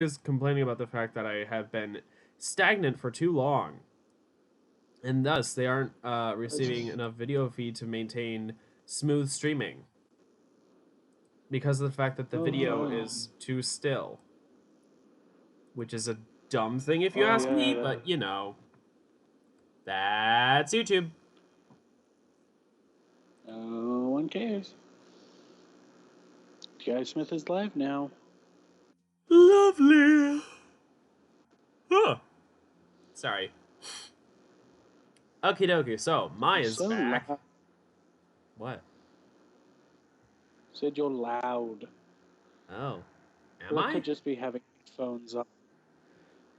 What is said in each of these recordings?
is complaining about the fact that I have been stagnant for too long, and thus they aren't receiving It's, enough video feed to maintain smooth streaming because of the fact that the video oh, is too still, which is a dumb thing if you oh ask yeah, me, but that's YouTube. no one cares. Guy Smith is live now. Lovely. Huh. Sorry. Okie dokie. So You're Maya's so back. loud. What? Said you're loud. Oh, am Well, it I? could just be having headphones on.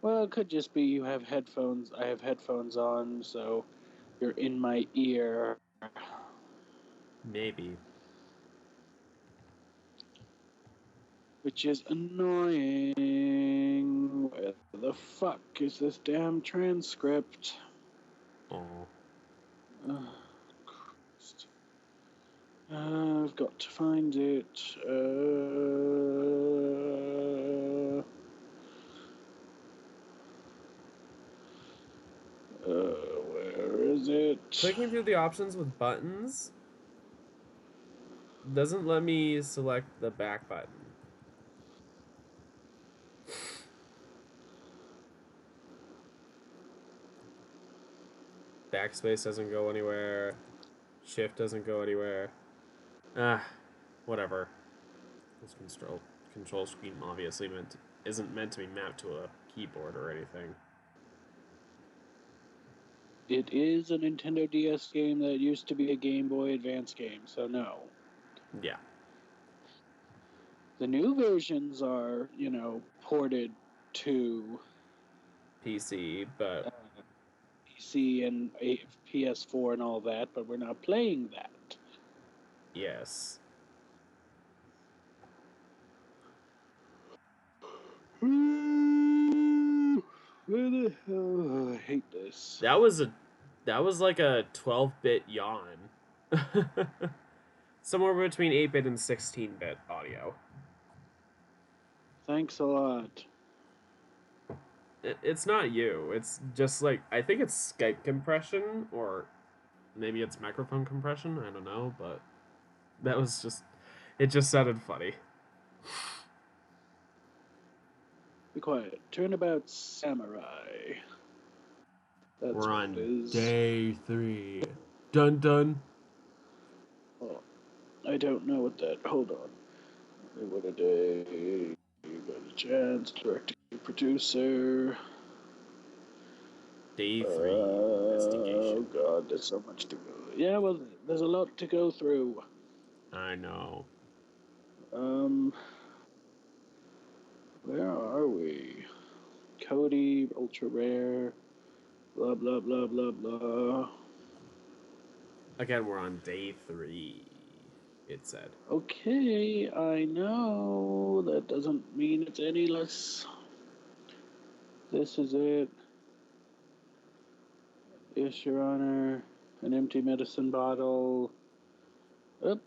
Well, it could just be you have headphones. I have headphones on, so you're in my ear. Maybe. Which is annoying. Where the fuck is this damn transcript? Oh. Oh, Christ. I've got to find it. Where is it? Clicking through the options with buttons doesn't let me select the back button. Backspace doesn't go anywhere. Shift doesn't go anywhere. Ah, whatever. This control screen obviously isn't meant to be mapped to a keyboard or anything. It is a Nintendo DS game that used to be a Game Boy Advance game, so no. Yeah. The new versions are, ported to PC, but PC and PS4 and all that, but we're not playing that. yes. Where the hell? I hate this. That was like a 12-bit yawn. Somewhere between 8-bit and 16-bit audio. Thanks a lot. It's not you. It's just like I think it's Skype compression or maybe it's microphone compression. I don't know, but that was just it just sounded funny. Be quiet. Turnabout Samurai. That's We're what it on is. day 3. Dun dun. Oh, I don't know what that. Hold on. What a day. You got a chance. Directing producer. Day 3 Oh investigation. god, there's so much to go. Yeah, well, there's a lot to go through. I know. Um, where are we? Cody, ultra rare, blah blah blah blah blah. Again, we're on day 3. It said. Okay, I know. That doesn't mean it's any less. This is it. Yes, Your Honor. An empty medicine bottle. Up.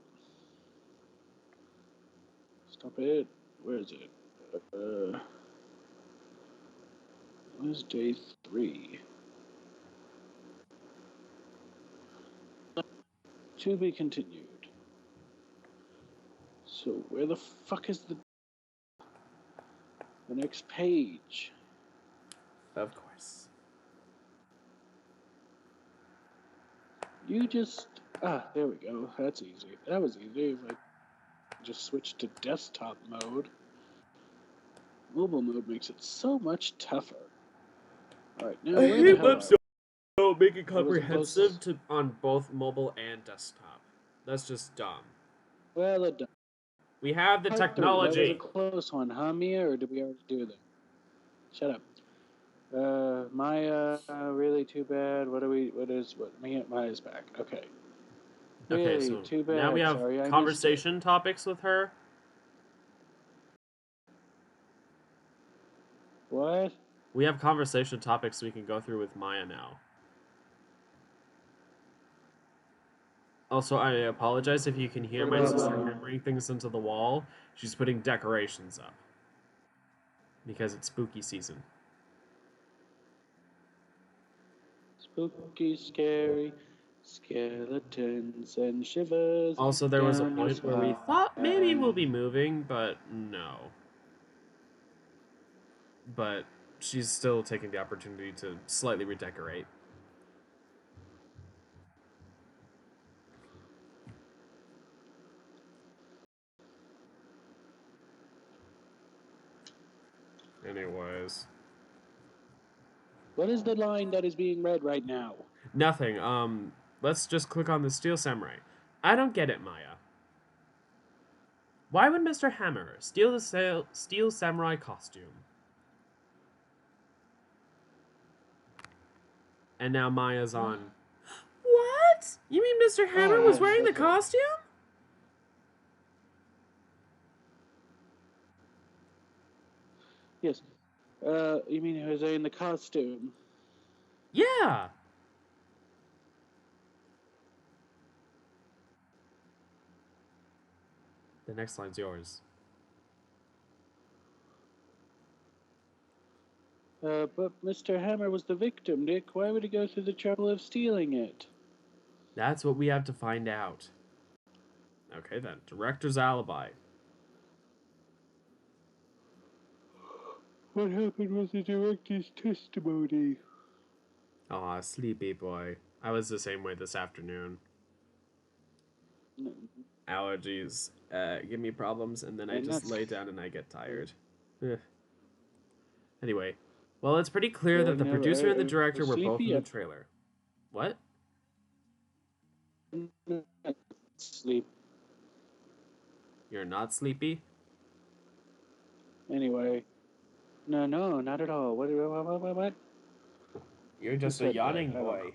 Stop it. Where is it? Uh, where's day 3? To be continued. So where the fuck is the next page? Of course. You just there we go. That's easy. That was easy. If I just switched to desktop mode, mobile mode makes it so much tougher. All right, now I where the hate hell maps are that don't make it we? I wasn't comprehensive close. to on both mobile and desktop. That's just dumb. Well, it We have the part three. That was a technology. close one, huh, Mia? Or did we already do that? Shut up. Maya, really too bad. Maya's back. Okay. Okay, Really so too now we bad. have Sorry, I missed it. conversation topics with her. What? We have conversation topics we can go through with Maya now. Also, I apologize if you can hear What my about sister Maya? hammering things into the wall. She's putting decorations up. Because it's spooky season. Spooky, scary, skeletons and shivers. Also, there was a down your point where we thought maybe we'll be moving, but no. But she's still taking the opportunity to slightly redecorate. Anyways. What is the line that is being read right now? Nothing. Let's just click on the Steel Samurai. I don't get it, Maya. Why would Mr. Hammer steal the Steel Samurai costume? And now Maya's on. What? You mean Mr. Hammer was wearing the costume? Yes. You mean he was wearing the costume? Yeah. The next line's yours. But Mr. Hammer was the victim, Nick. Why would he go through the trouble of stealing it? That's what we have to find out. Okay then, director's alibi. What happened with the director's testimony? Aw, sleepy boy. I was the same way this afternoon. Allergies give me problems, and then I just lay down and I get tired. Anyway, well, it's pretty clear that the producer and the director were both in the trailer. What? Sleep. You're not sleepy? Anyway. No, not at all. What? You're just a yawning boy.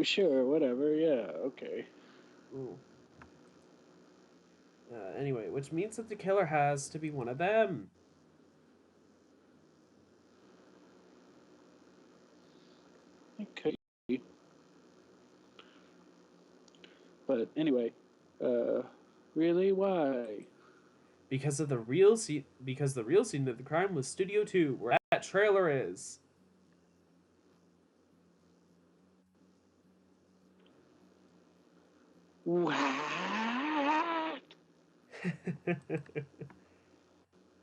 Sure, whatever, yeah, okay. Ooh. Anyway, which means that the killer has to be one of them. Okay. But anyway, really, why? Because the real scene of the crime was Studio 2, where that trailer is. What?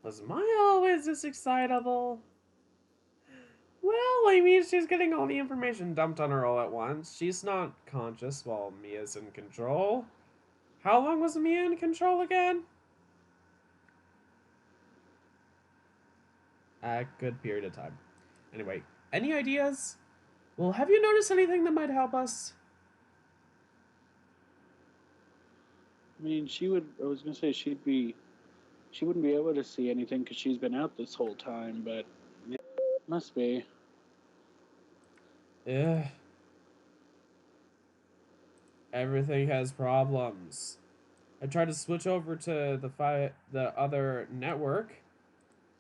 Was Maya always this excitable? Well, I mean, she's getting all the information dumped on her all at once. She's not conscious while Mia's in control. How long was Mia in control again? A good period of time. Anyway, any ideas? Well, have you noticed anything that might help us? I mean, I was gonna say she wouldn't be able to see anything because she's been out this whole time, but it must be. Ugh. Everything has problems. I tried to switch over to the other network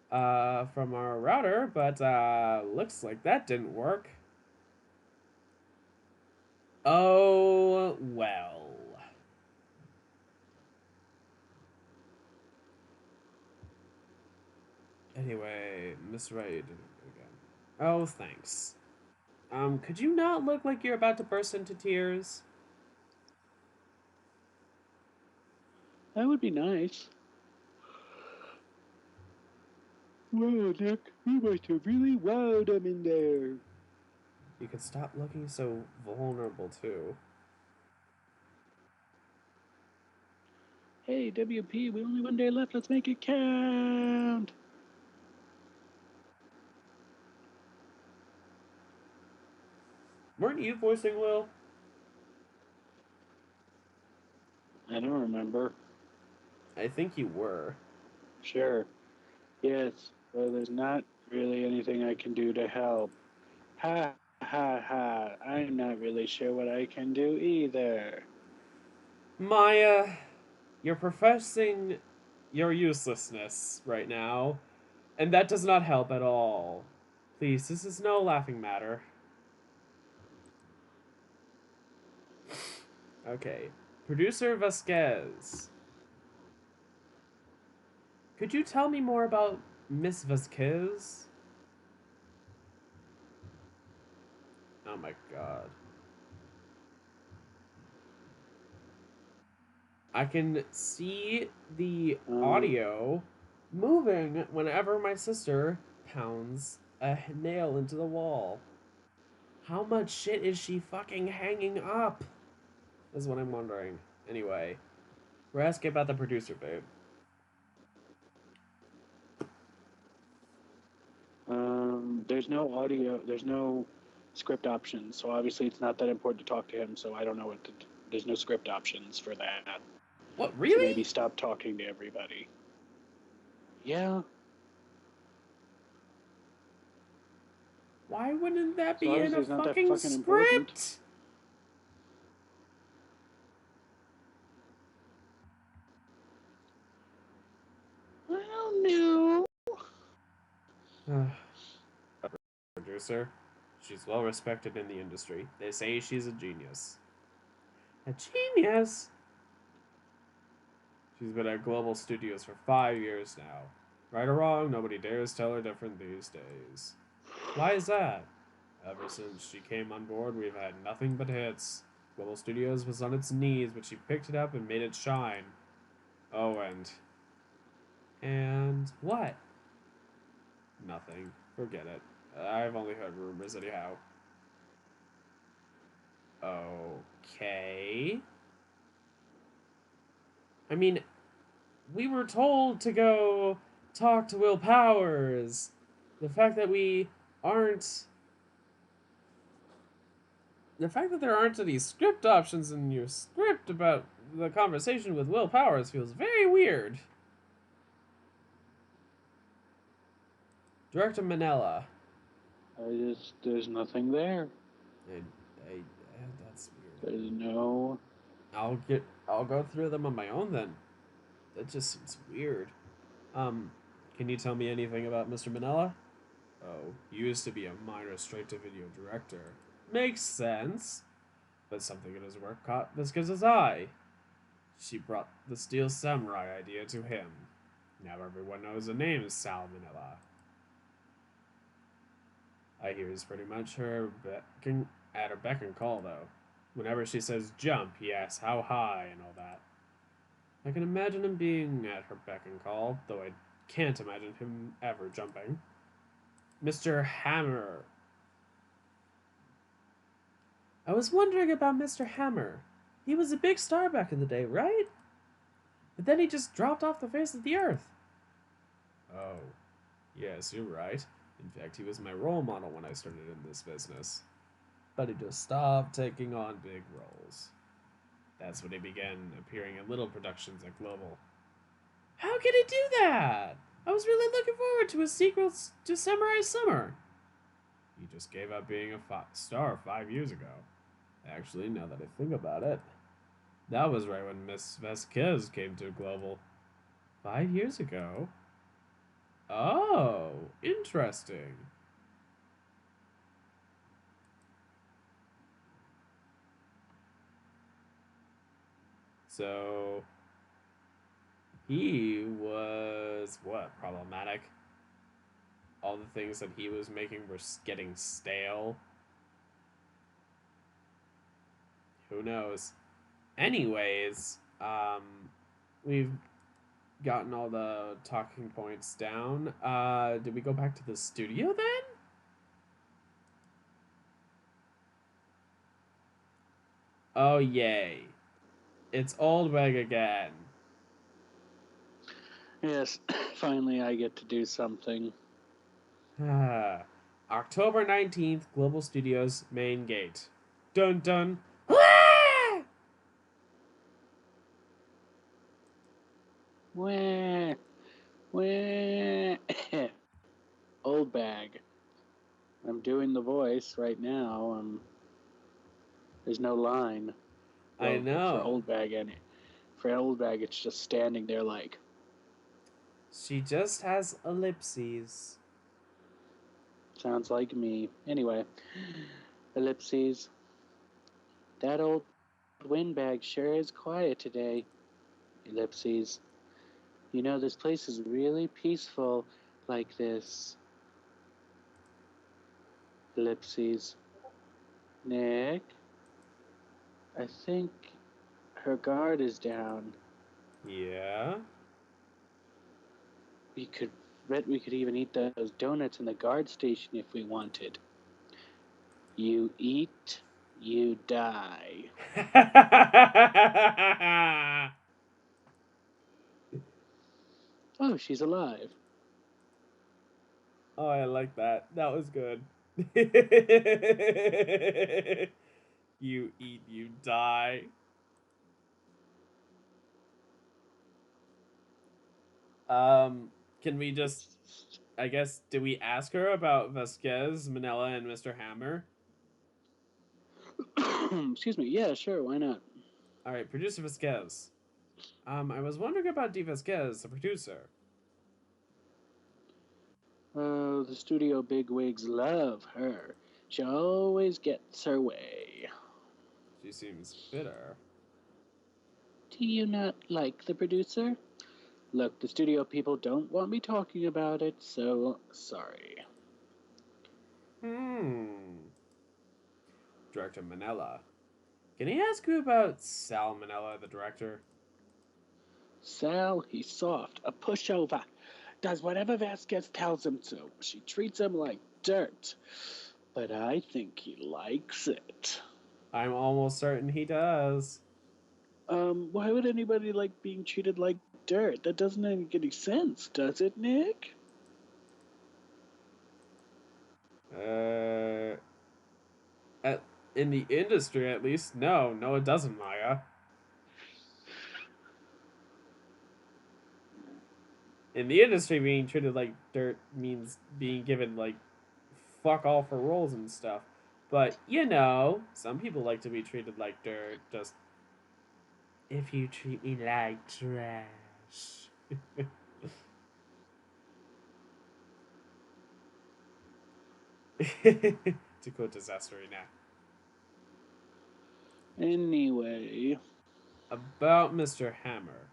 from our router, but looks like that didn't work. Oh, well. Anyway, Miss Wright again. Oh, thanks. Could you not look like you're about to burst into tears? That would be nice. Wow, Nick, you must have really wowed him in there. You could stop looking so vulnerable, too. Hey, WP, we only one day left. Let's make it count. Weren't you voicing Will? I don't remember. I think you were. Sure. Yes, well, there's not really anything I can do to help. Ha ha ha. I'm not really sure what I can do either. Maya, you're professing your uselessness right now, and that does not help at all. Please, this is no laughing matter. Okay. Producer Vasquez. Could you tell me more about Miss Vasquez? Oh my god. I can see the audio moving whenever my sister pounds a nail into the wall. How much shit is she fucking hanging up? Is what I'm wondering. Anyway, we're asking about the producer, babe. There's no audio. There's no script options, so obviously it's not that important to talk to him. So I don't know what to. There's no script options for that. What, So really? maybe stop talking to everybody. Yeah. Why wouldn't that So be in obviously a it's not that fucking fucking important. script? I don't know. Producer. She's well respected in the industry. They say she's a genius. A genius? She's been at Global Studios for 5 years now. Right or wrong, nobody dares tell her different these days. Why is that? Ever since she came on board, we've had nothing but hits. Global Studios was on its knees, but she picked it up and made it shine. Oh, and what? Nothing. Forget it. I've only heard rumors anyhow. Okay. I mean, we were told to go talk to Will Powers. The fact that we aren't. The fact that there aren't any script options in your script about the conversation with Will Powers feels very weird. Director Manella. There's nothing there. I, that's weird. There's no. I'll go through them on my own then. That just seems weird. Can you tell me anything about Mr. Manella? Oh, he used to be a minor straight-to-video director. Makes sense. But something in his work caught Visca's eye. She brought the Steel Samurai idea to him. Now everyone knows the name is Sal Manila. I hear he's pretty much at her beck and call, though. Whenever she says jump, he asks how high and all that. I can imagine him being at her beck and call, though I can't imagine him ever jumping. Mr. Hammer. I was wondering about Mr. Hammer. He was a big star back in the day, right? But then he just dropped off the face of the earth. Oh, yes, you're right. In fact, he was my role model when I started in this business. But he just stopped taking on big roles. That's when he began appearing in little productions at Global. How could he do that? I was really looking forward to his sequel to Samurai Summer. He just gave up being a star 5 years ago. Actually, now that I think about it, that was right when Miss Vasquez came to Global. 5 years ago? Oh, interesting. So, he was, what, problematic? All the things that he was making were getting stale? Who knows? Anyways, we've gotten all the talking points down. Did we go back to the studio then? Oh, yay. It's Oldweg again. Yes, finally I get to do something. October 19th, Global Studios main gate. Dun dun. Wah, wah. Old bag. I'm doing the voice right now. There's no line. Well, I know. For old bag, it's just standing there like. She just has ellipses. Sounds like me. Anyway, ellipses. That old windbag sure is quiet today. Ellipses. You know, this place is really peaceful like this. Ellipses. Nick, I think her guard is down. Yeah? We could even eat those donuts in the guard station if we wanted. You eat, you die. Oh, she's alive. Oh, I like that. That was good. You eat, you die. Can we just, I guess, do we ask her about Vasquez, Manila, and Mr. Hammer? Excuse me. Yeah, sure. Why not? All right, producer Vasquez. I was wondering about D. Vasquez, the producer. Oh, the studio bigwigs love her. She always gets her way. She seems bitter. Do you not like the producer? Look, the studio people don't want me talking about it, so sorry. Director Manila. Can he ask you about Sal Manila, the director? Sal, he's soft, a pushover. Does whatever Vasquez tells him to. She treats him like dirt. But I think he likes it. I'm almost certain he does. Why would anybody like being treated like dirt? That doesn't make any sense, does it, Nick? Uh, at, in the industry, at least, no, it doesn't, Maya. In the industry, being treated like dirt means being given like fuck all for roles and stuff. But you know, some people like to be treated like dirt. Just if you treat me like trash. To quote Disaster now. Anyway. About Mr. Hammer.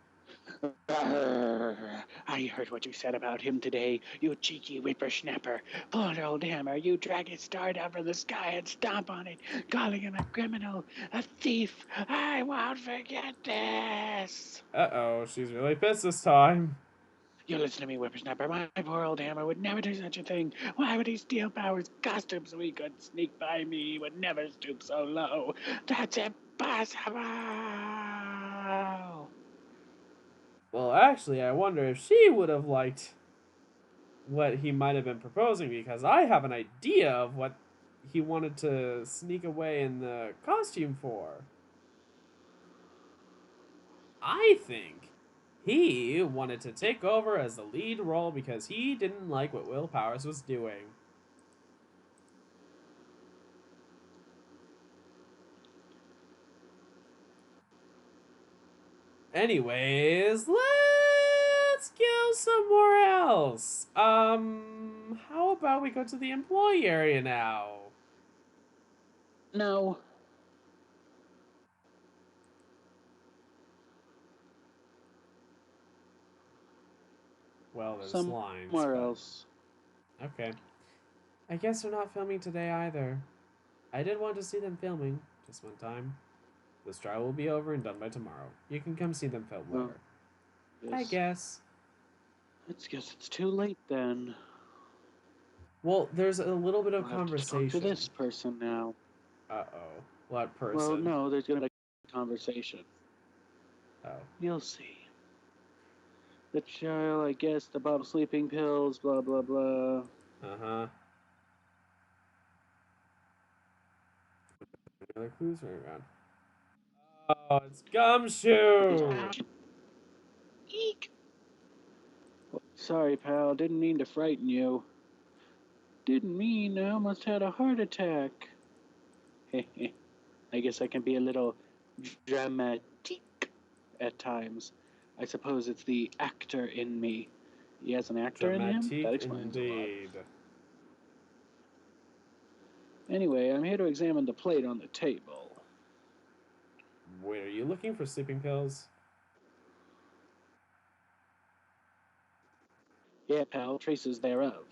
I heard what you said about him today, you cheeky whippersnapper. Poor old Hammer, you drag his star down from the sky and stomp on it, calling him a criminal, a thief. I won't forget this. Uh-oh, she's really pissed this time. You listen to me, whippersnapper. My poor old Hammer would never do such a thing. Why would he steal Power's costume so he could sneak by me? He would never stoop so low. That's impossible. Well, actually, I wonder if she would have liked what he might have been proposing, because I have an idea of what he wanted to sneak away in the costume for. I think he wanted to take over as the lead role because he didn't like what Will Powers was doing. Anyways, let's go somewhere else. How about we go to the employee area now? No. Well, there's lines, Somewhere but else. okay. I guess they're not filming today either. I did want to see them filming, just one time. This trial will be over and done by tomorrow. You can come see them film Well, later. I yes. guess. Let's guess it's too late then. Well, there's a little bit of We'll have to talk to conversation. this person now. Uh-oh. What person? Well, no, there's going to be a conversation. Oh. You'll see. The child, I guess, the bottle sleeping pills, blah, blah, blah. Uh-huh. Another clues running around. Oh, it's Gumshoe! Eek! Sorry, pal. Didn't mean to frighten you. Didn't mean I almost had a heart attack. I guess I can be a little dramatique at times. I suppose it's the actor in me. He has an actor in him? That Dramatique explains a lot. indeed. Anyway, I'm here to examine the plate on the table. Wait, are you looking for sleeping pills? Yeah, pal, traces thereof.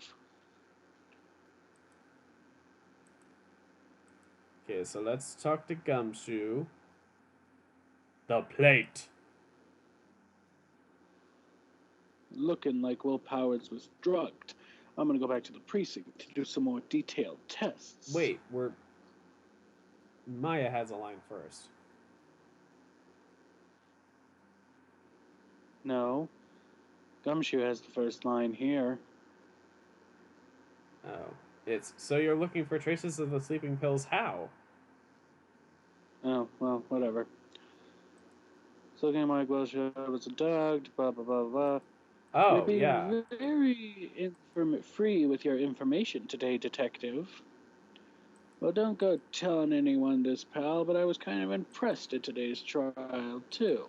Okay, so let's talk to Gumshoe. The plate. Looking like Will Powers was drugged. I'm gonna go back to the precinct to do some more detailed tests. Wait, Maya has a line first. No. Gumshoe has the first line here. Oh. It's, so you're looking for traces of the sleeping pills how? Oh, well, whatever. So looking like Will was drugged, blah, blah, blah, blah. You're Oh, being yeah. very free with your information today, Detective. Well, don't go telling anyone this, pal, but I was kind of impressed at today's trial, too.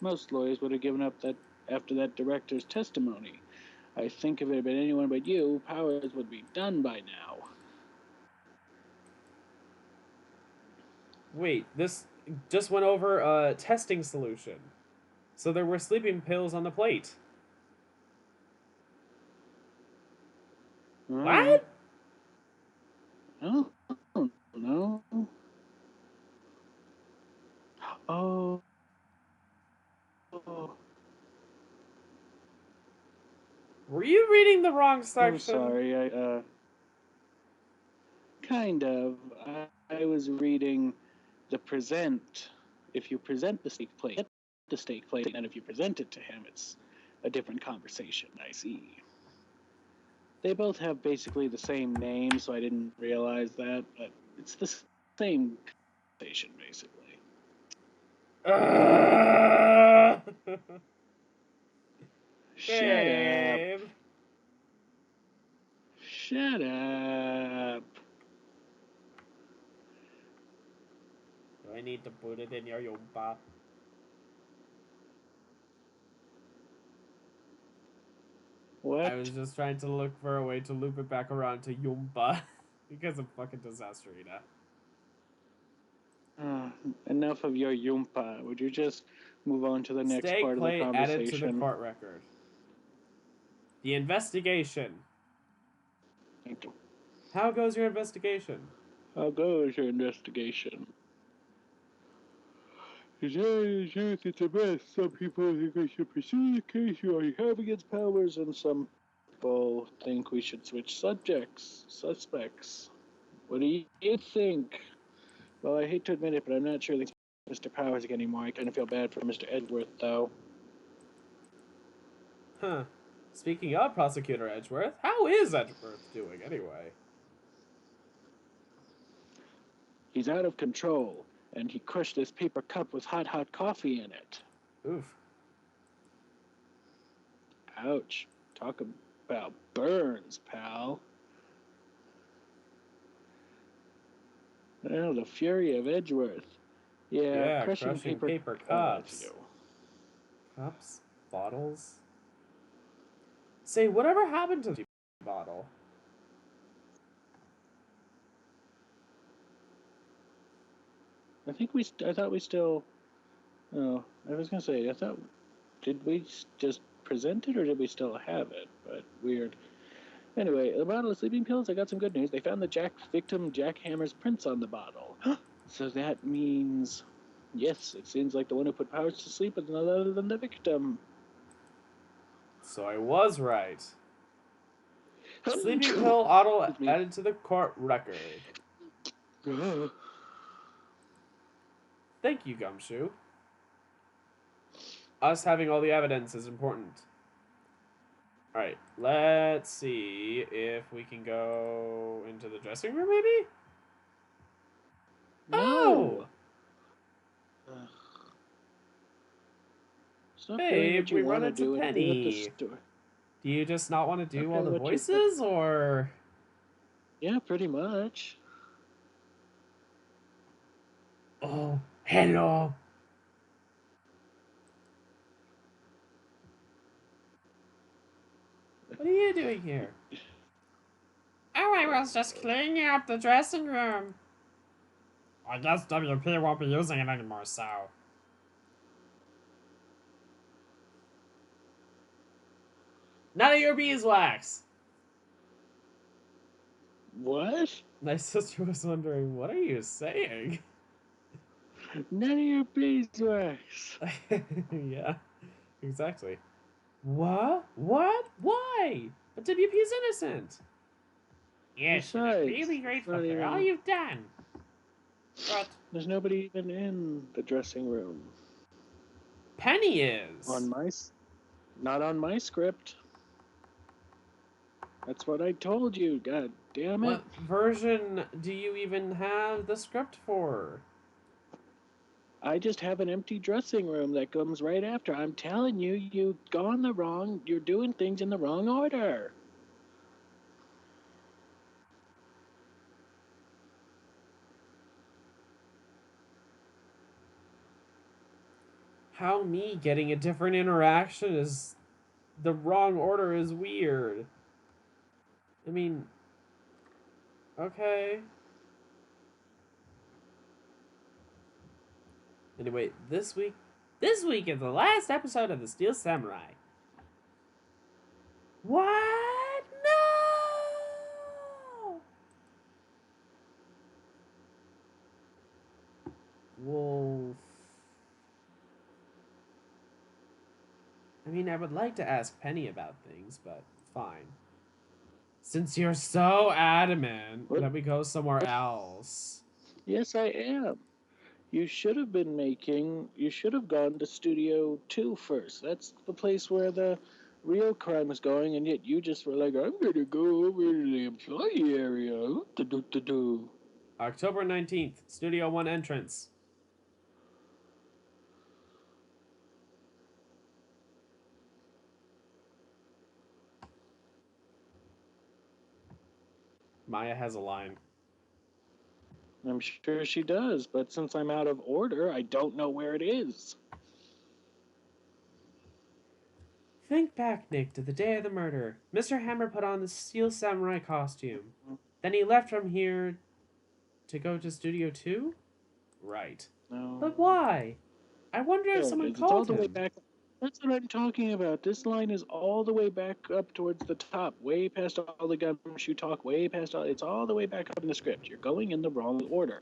Most lawyers would have given up that after that director's testimony. I think if it had been anyone but you, Powers would be done by now. Wait, this just went over a testing solution. So there were sleeping pills on the plate. What? I don't know. Oh. Were you reading the wrong section? Oh, sorry. Kind of. I was reading the present. If you present the steak plate, get the steak plate, and if you present it to him, it's a different conversation. I see. They both have basically the same name, so I didn't realize that, but it's the same conversation, basically. Shut up. Babe. Shut up. Do I need to put it in your yumpa? What? I was just trying to look for a way to loop it back around to yumpa because of fucking Disasterita. Enough of your yumpa. Would you just move on to the next Steak part of the plate conversation? added to the court record. The investigation. Thank you. How goes your investigation? How goes your investigation? To tell you the truth, it's a mess. Some people think we should pursue the case you already have against Powers, and some people think we should switch suspects. What do you think? Well, I hate to admit it, but I'm not sure that Mr. Powers anymore. I kind of feel bad for Mr. Edgeworth, though. Huh. Speaking of Prosecutor Edgeworth, how is Edgeworth doing anyway? He's out of control, and he crushed this paper cup with hot coffee in it. Oof. Ouch. Talk about burns, pal. Well, the fury of Edgeworth. Yeah, crushing paper cups. Cups? Bottles? Say, whatever happened to the bottle? I thought we still. Oh, I was gonna say. Did we just present it or did we still have it? But weird. Anyway, the bottle of sleeping pills. I got some good news. They found the victim Jack Hammer's prints on the bottle. So that means, yes, it seems like the one who put Powers to sleep is none other than the victim. So I was right. Sleeping pill bottle added to the court record. Thank you, Gumshoe. Us having all the evidence is important. Alright, let's see if we can go into the dressing room, maybe? No. Oh! Stop doing Babe, what you we run want to into do and be at the Penny. store. Do you just not want to do all the what voices, or...? Yeah, pretty much. Oh, hello. What are you doing here? Oh, I was just cleaning up the dressing room. I guess WP won't be using it anymore, so... None of your beeswax. What? My sister was wondering, what are you saying? None of your beeswax. Yeah, exactly. What? What? Why? But WP is innocent. Yes, and I'm Besides, really it's grateful not for all even. you've done. But There's nobody even in the dressing room. Penny is. Not on my script. That's what I told you. God damn it. What version do you even have the script for? I just have an empty dressing room that comes right after. I'm telling you, you're doing things in the wrong order. How me getting a different interaction is the wrong order is weird. I mean, okay. Anyway, this week is the last episode of the Steel Samurai. What? No! Wolf. I mean, I would like to ask Penny about things, but fine. Since you're so adamant, What? let me go somewhere else. Yes, I am. You should have gone to Studio 2 first. That's the place where the real crime is going, and yet you just were like, I'm going to go over to the employee area. Do. October 19th, Studio 1 entrance. Maya has a line. I'm sure she does, but since I'm out of order, I don't know where it is. Think back, Nick, to the day of the murder. Mr. Hammer put on the Steel Samurai costume. Then he left from here to go to Studio 2? Right. No. But why? I wonder if There it someone is. It's all called the way him. back. That's what I'm talking about. This line is all the way back up towards the top, way past all the gumshoe talk, way past all. It's all the way back up in the script. You're going in the wrong order.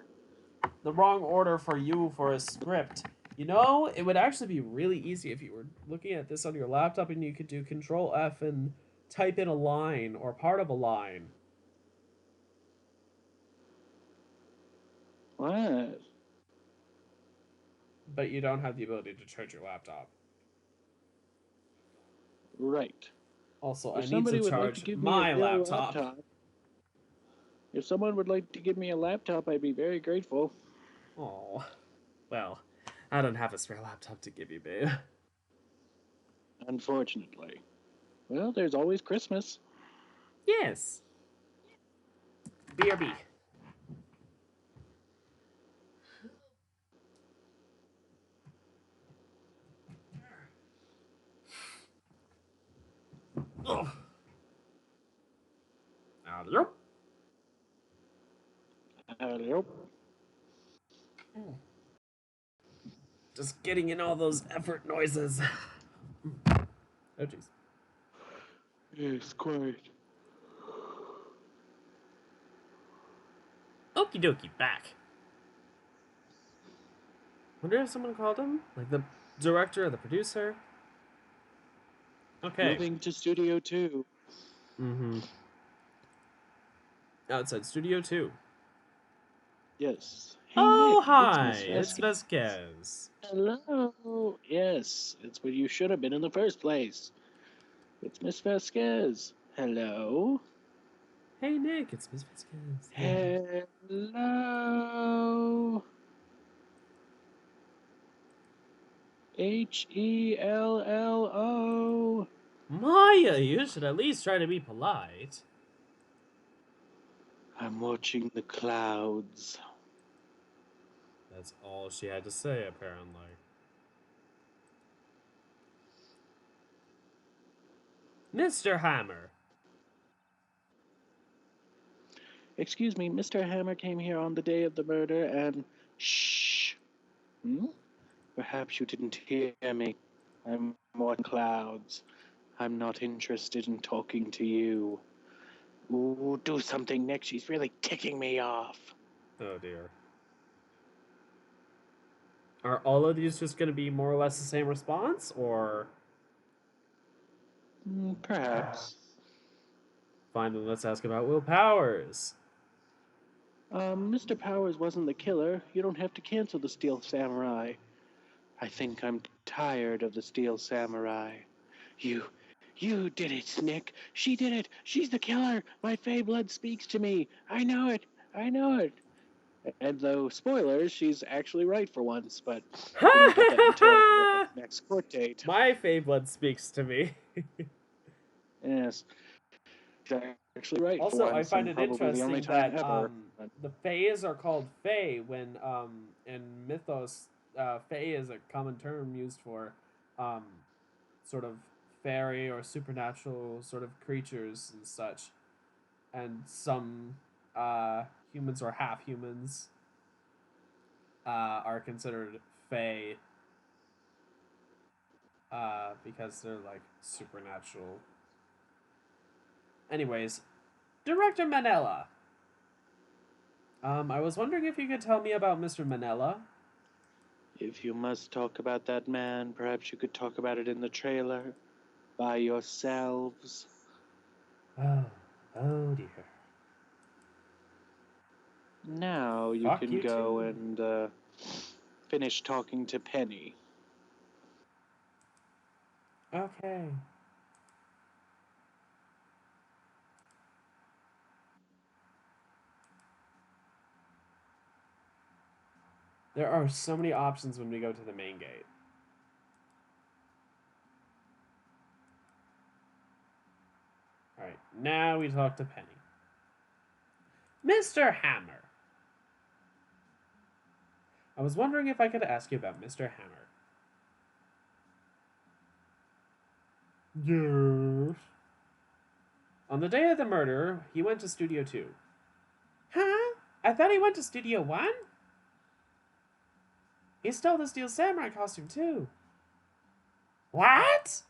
The wrong order for you for a script. You know, it would actually be really easy if you were looking at this on your laptop and you could do Control F and type in a line or part of a line. What? But you don't have the ability to charge your laptop. Right. Also, I If need to somebody would like to charge give me a my real laptop. if someone would like to give me a laptop, I'd be very grateful. Oh, well, I don't have a spare laptop to give you, babe. Unfortunately. Well, there's always Christmas. Yes. BRB. Oh. Yep. Yep. Just getting in all those effort noises. Oh, jeez. Yes, quite. Okie dokie, back. Wonder if someone called him? Like the director or the producer? Okay. Moving to Studio 2. Mm-hmm. Outside Studio 2. Yes. Hey, Oh, Nick, hi. it's Miss It's Vasquez. Vasquez. Hello. Yes, it's where you should have been in the first place. It's Miss Vasquez. Hello. Hey, Nick. It's Miss Vasquez. Hello. Hello. Maya, you should at least try to be polite. I'm watching the clouds. That's all she had to say, apparently. Mr. Hammer. Excuse me, Mr. Hammer came here on the day of the murder and. Shh. Perhaps you didn't hear me. I'm watching clouds. I'm not interested in talking to you. Ooh, do something, Nick. She's really ticking me off. Oh dear. Are all of these just going to be more or less the same response, or? Perhaps. Fine, then let's ask about Will Powers. Mr. Powers wasn't the killer. You don't have to cancel the Steel Samurai. I think I'm tired of the Steel Samurai. You did it, Snick. She did it. She's the killer. My Fey blood speaks to me. I know it. I know it. And though, spoilers, she's actually right for once, but we don't get that until the next court date. My Fey blood speaks to me. Yes. She's actually right Also, for I once, find and it probably the only interesting time that ever. the Fays are called Fey when in mythos, Fey is a common term used for sort of fairy or supernatural sort of creatures and such, and some humans or half humans are considered Fey because they're like supernatural. Anyways, Director Manella. I was wondering if you could tell me about Mr. Manella. If you must talk about that man, perhaps you could talk about it in the trailer by yourselves. Oh dear. Now you Fuck can you go too. and finish talking to Penny. Okay. There are so many options when we go to the main gate. Alright, now we talk to Penny. Mr. Hammer. I was wondering if I could ask you about Mr. Hammer. Yes. On the day of the murder, he went to Studio 2. Huh? I thought he went to Studio 1? He stole the Steel Samurai costume, too. What?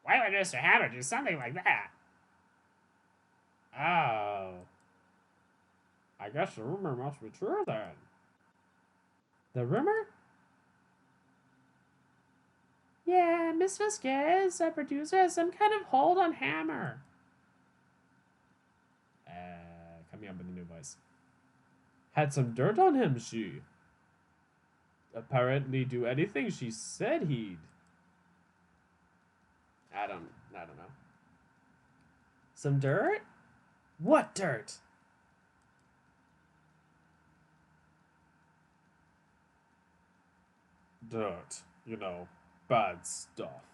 Why would Mr. Hammer do something like that? Oh. I guess the rumor must be true, then. The rumor? Yeah, Miss Vasquez, a producer, has some kind of hold on Hammer. Coming up with a new voice. Had some dirt on him, she. Apparently do anything she said he'd. I don't know. Some dirt? What dirt? Dirt. You know, bad stuff.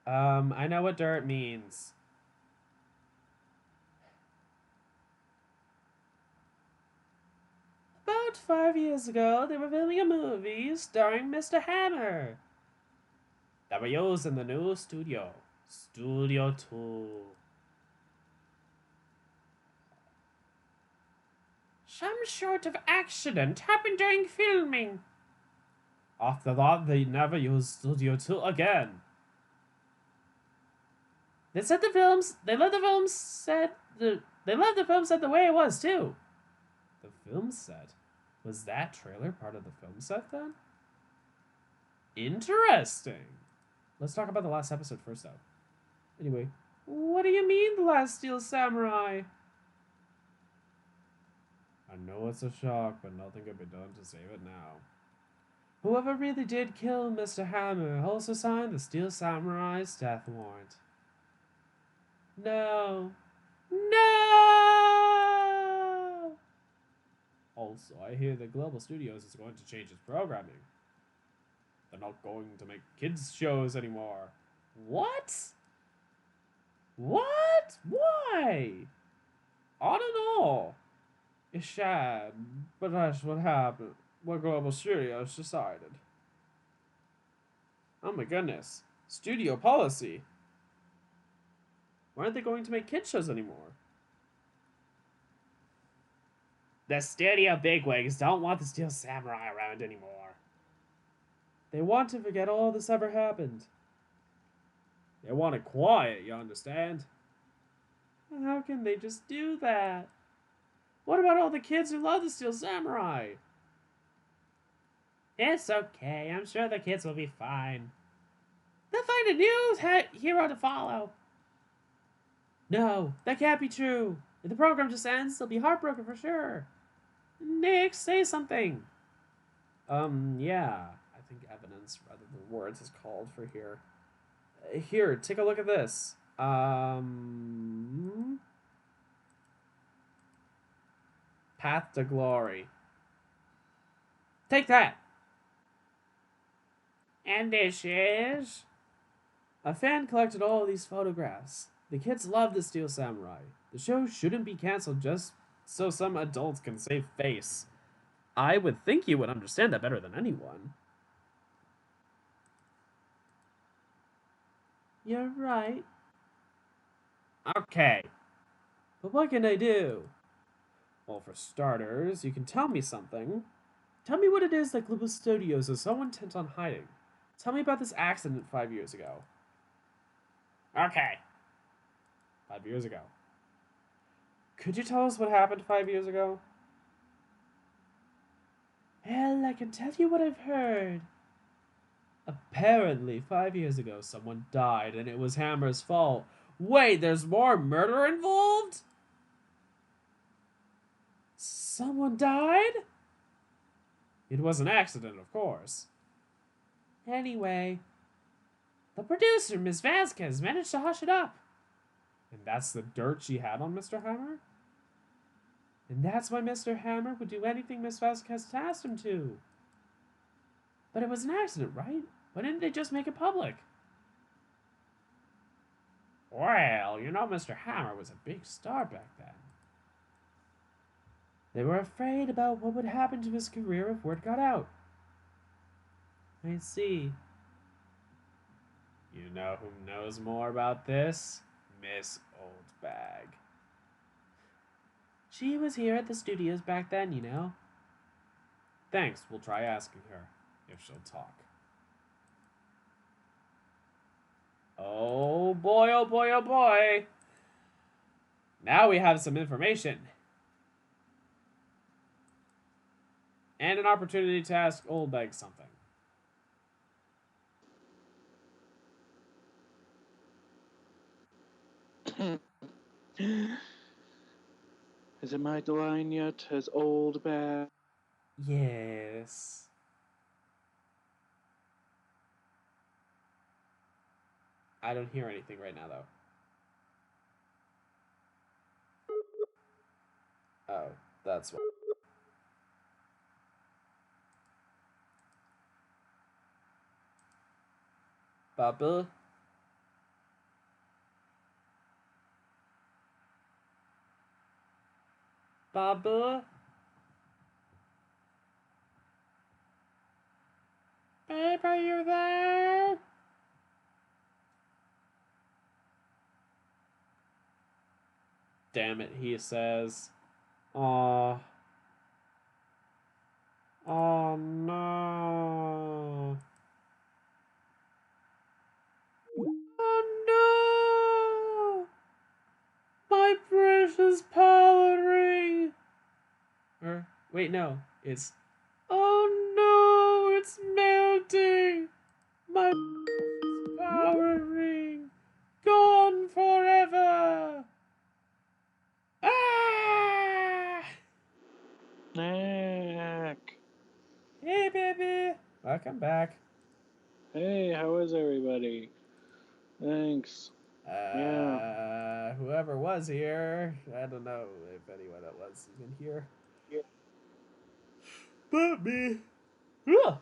I know what dirt means. About 5 years ago, they were filming a movie starring Mr. Hammer that were used in the new studio, Studio 2. Some sort of accident happened during filming. After that, they never used Studio 2 again. They said they left the film set the way it was too. The film set? Was that trailer part of the film set then? Interesting. Let's talk about the last episode first, though. Anyway, what do you mean, The Last Steel Samurai? I know it's a shock, but nothing can be done to save it now. Whoever really did kill Mr. Hammer also signed the Steel Samurai's death warrant. No. No! Also, I hear that Global Studios is going to change its programming. They're not going to make kids' shows anymore. What? What? Why? I don't know. It's sad, but that's what happened. What Global Studios decided. Oh my goodness. Studio policy. Why aren't they going to make kids shows anymore? The studio bigwigs don't want the Steel Samurai around anymore. They want to forget all this ever happened. They want it quiet, you understand? How can they just do that? What about all the kids who love the Steel Samurai? It's okay. I'm sure the kids will be fine. They'll find a new hero to follow. No, that can't be true. If the program just ends, they'll be heartbroken for sure. Nick, say something. Yeah. I think evidence rather than words is called for here. Here, take a look at this. Path to Glory. Take that! And this is... A fan collected all of these photographs. The kids love the Steel Samurai. The show shouldn't be cancelled just so some adults can save face. I would think you would understand that better than anyone. You're right. Okay. But what can I do? Well, for starters, you can tell me something. Tell me what it is that Global Studios is so intent on hiding. Tell me about this accident 5 years ago. Okay. 5 years ago. Could you tell us what happened 5 years ago? Well, I can tell you what I've heard. Apparently, 5 years ago, someone died, and it was Hammer's fault. Wait, there's more murder involved? Someone died? It was an accident, of course. Anyway, the producer, Ms. Vasquez, managed to hush it up. And that's the dirt she had on Mr. Hammer? And that's why Mr. Hammer would do anything Ms. Vasquez asked him to. But it was an accident, right? Why didn't they just make it public? Well, you know Mr. Hammer was a big star back then. They were afraid about what would happen to his career if word got out. I see. You know who knows more about this? Miss Oldbag. She was here at the studios back then, you know. Thanks, we'll try asking her, if she'll talk. Oh boy, oh boy, oh boy. Now we have some information. And an opportunity to ask Oldbag something. Is it my line yet? Has old bag? Yes. I don't hear anything right now, though. Oh, that's what. Babu? Babu? Babe, are you there? Damn it, he says. Aw. Oh no. Oh no! My precious palette ring! Wait, no. It's... Oh no! It's melting! My precious palette ring! Gone forever! Ah! Snack. Hey, baby! Welcome back. Hey, how is everybody? Thanks. Whoever was here, I don't know if anyone that was even here. Yeah. But me. Ugh.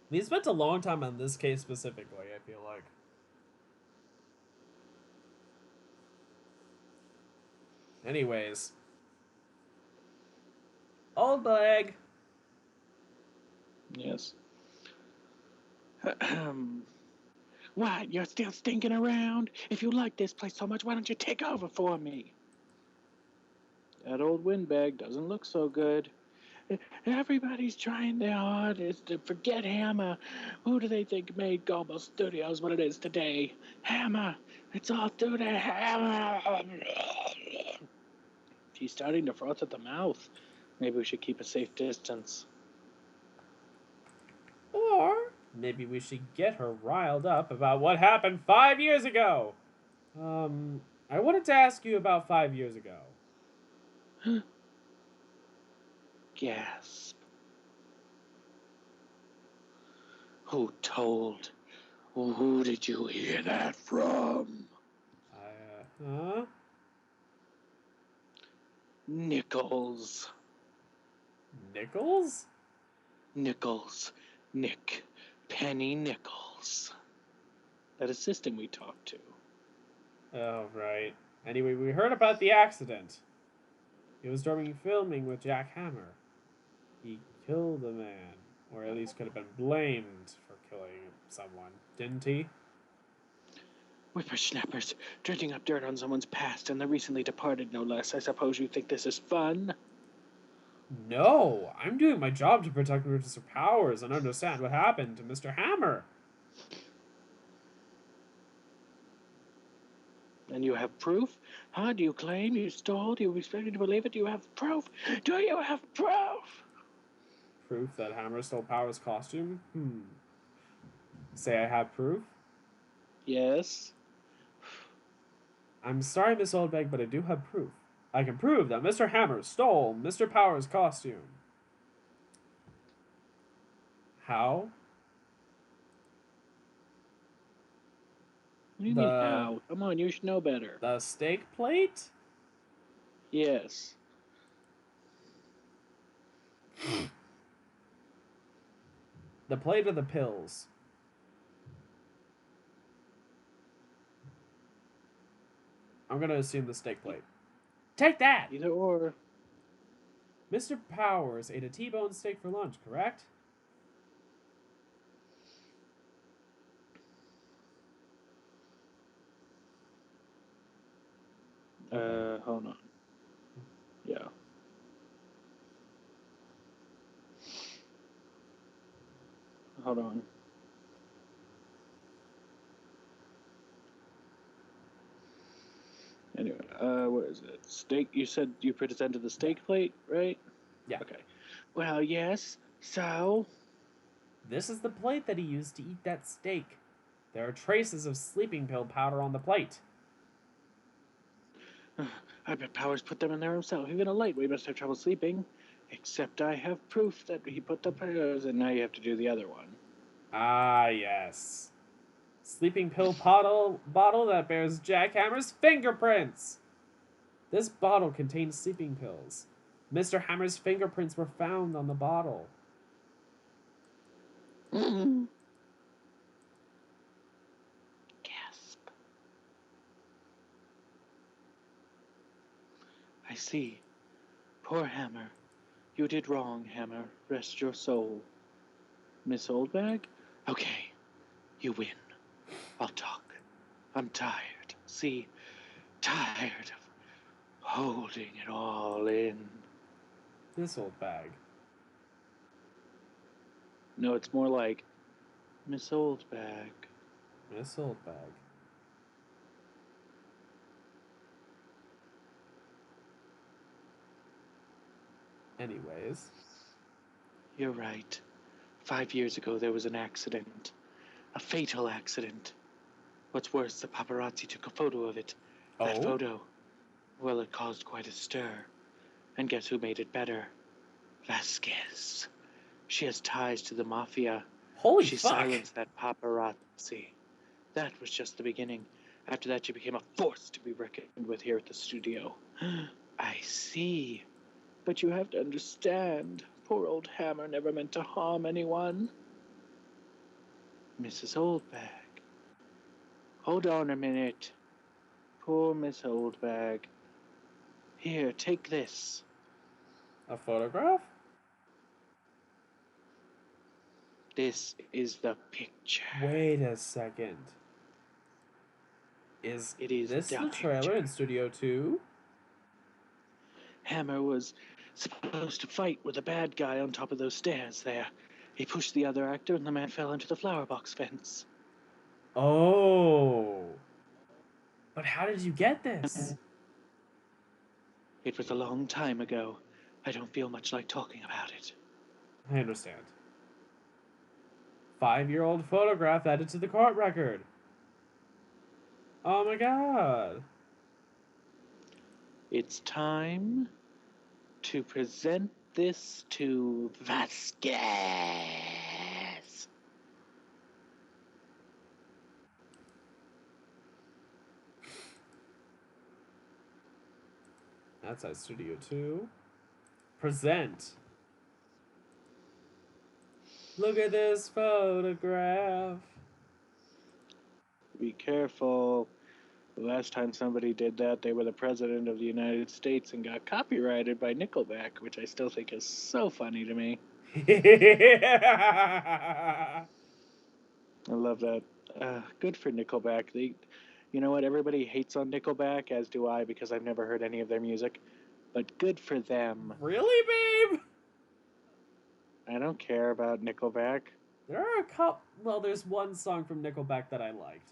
We spent a long time on this case specifically, I feel like. Anyways. Old Bag. Yes. What? You're still stinking around? If you like this place so much, why don't you take over for me? That old windbag doesn't look so good. Everybody's trying their hardest to forget Hammer. Who do they think made Global Studios what it is today? Hammer. It's all due to Hammer. She's starting to froth at the mouth. Maybe we should keep a safe distance. Or maybe we should get her riled up about what happened 5 years ago. I wanted to ask you about 5 years ago. Gasp. Who told? Who did you hear that from? Huh? Nichols. Nichols? Nichols. Nick. Penny Nichols. That assistant we talked to. Oh, right. Anyway, we heard about the accident. It was during filming with Jack Hammer. He killed a man, or at least could have been blamed for killing someone, didn't he? Whippersnappers, dredging up dirt on someone's past and the recently departed, no less. I suppose you think this is fun? No, I'm doing my job to protect Mr. Powers and understand what happened to Mr. Hammer. And you have proof? Huh? Do you claim you stole? Do you expect me to believe it? Do you have proof? Do you have proof? Proof that Hammer stole Powers' costume? Say I have proof? Yes. I'm sorry, Miss Oldbag, but I do have proof. I can prove that Mr. Hammer stole Mr. Powers' costume. How? What do you mean how? Come on, you should know better. The steak plate? Yes. The plate or the pills? I'm gonna assume the steak plate. Take that! Either or. Mr. Powers ate a T-bone steak for lunch, correct? Hold on. Yeah. Hold on. Anyway, what is it? Steak? You said you presented the steak plate, right? Yeah. Okay. Well, yes. So? This is the plate that he used to eat that steak. There are traces of sleeping pill powder on the plate. I bet Powers put them in there himself. Even a lightweight must have trouble sleeping. Except I have proof that he put the pills, and now you have to do the other one. Ah, yes. Sleeping pill bottle that bears Jack Hammer's fingerprints. This bottle contains sleeping pills. Mr. Hammer's fingerprints were found on the bottle. Gasp. I see. Poor Hammer. You did wrong, Hammer. Rest your soul. Miss Oldbag? Okay. You win. I'll talk. I'm tired. See? Tired of holding it all in. This old bag. No, it's more like Miss Oldbag. This old bag. Anyways. You're right. 5 years ago, there was an accident. A fatal accident. What's worse, the paparazzi took a photo of it. That photo, well, it caused quite a stir. And guess who made it better? Vasquez. She has ties to the mafia. Holy She fuck! silenced that paparazzi. That was just the beginning. After that, she became a force to be reckoned with here at the studio. I see. But you have to understand, poor old Hammer never meant to harm anyone. Mrs. Oldbag. Hold on a minute. Poor Miss Oldbag. Here, take this. A photograph? This is the picture. Wait a second. It is this the the trailer picture. in Studio 2? Hammer was supposed to fight with a bad guy on top of those stairs there. He pushed the other actor and the man fell into the flower box fence. Oh. But how did you get this? It was a long time ago. I don't feel much like talking about it. I understand. 5-year-old photograph added to the court record. Oh my god. It's time to present this to Vasquez. That's at Studio 2. Present. Look at this photograph. Be careful. The last time somebody did that, they were the President of the United States and got copyrighted by Nickelback, which I still think is so funny to me. I love that. Good for Nickelback. You know what? Everybody hates on Nickelback, as do I, because I've never heard any of their music. But good for them. Really, babe? I don't care about Nickelback. There are a couple. Well, there's one song from Nickelback that I liked.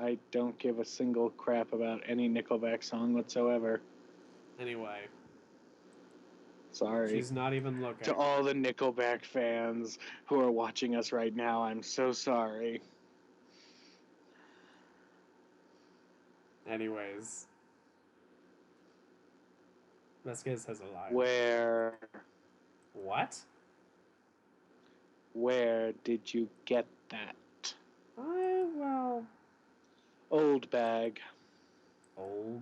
I don't give a single crap about any Nickelback song whatsoever. Anyway. Sorry. She's not even looking. To all the Nickelback fans who are watching us right now, I'm so sorry. Anyways. Vasquez has a lie. Where did you get that? Well. Old bag. Old?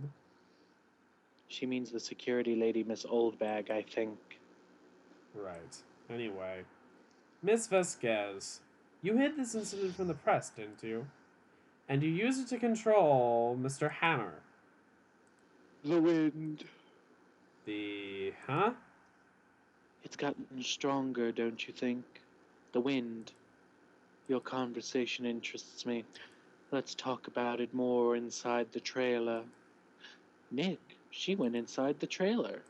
She means the security lady, Miss Oldbag, I think. Right. Anyway. Miss Vasquez, you hid this incident from the press, didn't you? And you used it to control Mr. Hammer. The wind. Huh? It's gotten stronger, don't you think? The wind. Your conversation interests me. Let's talk about it more inside the trailer. Nick, she went inside the trailer.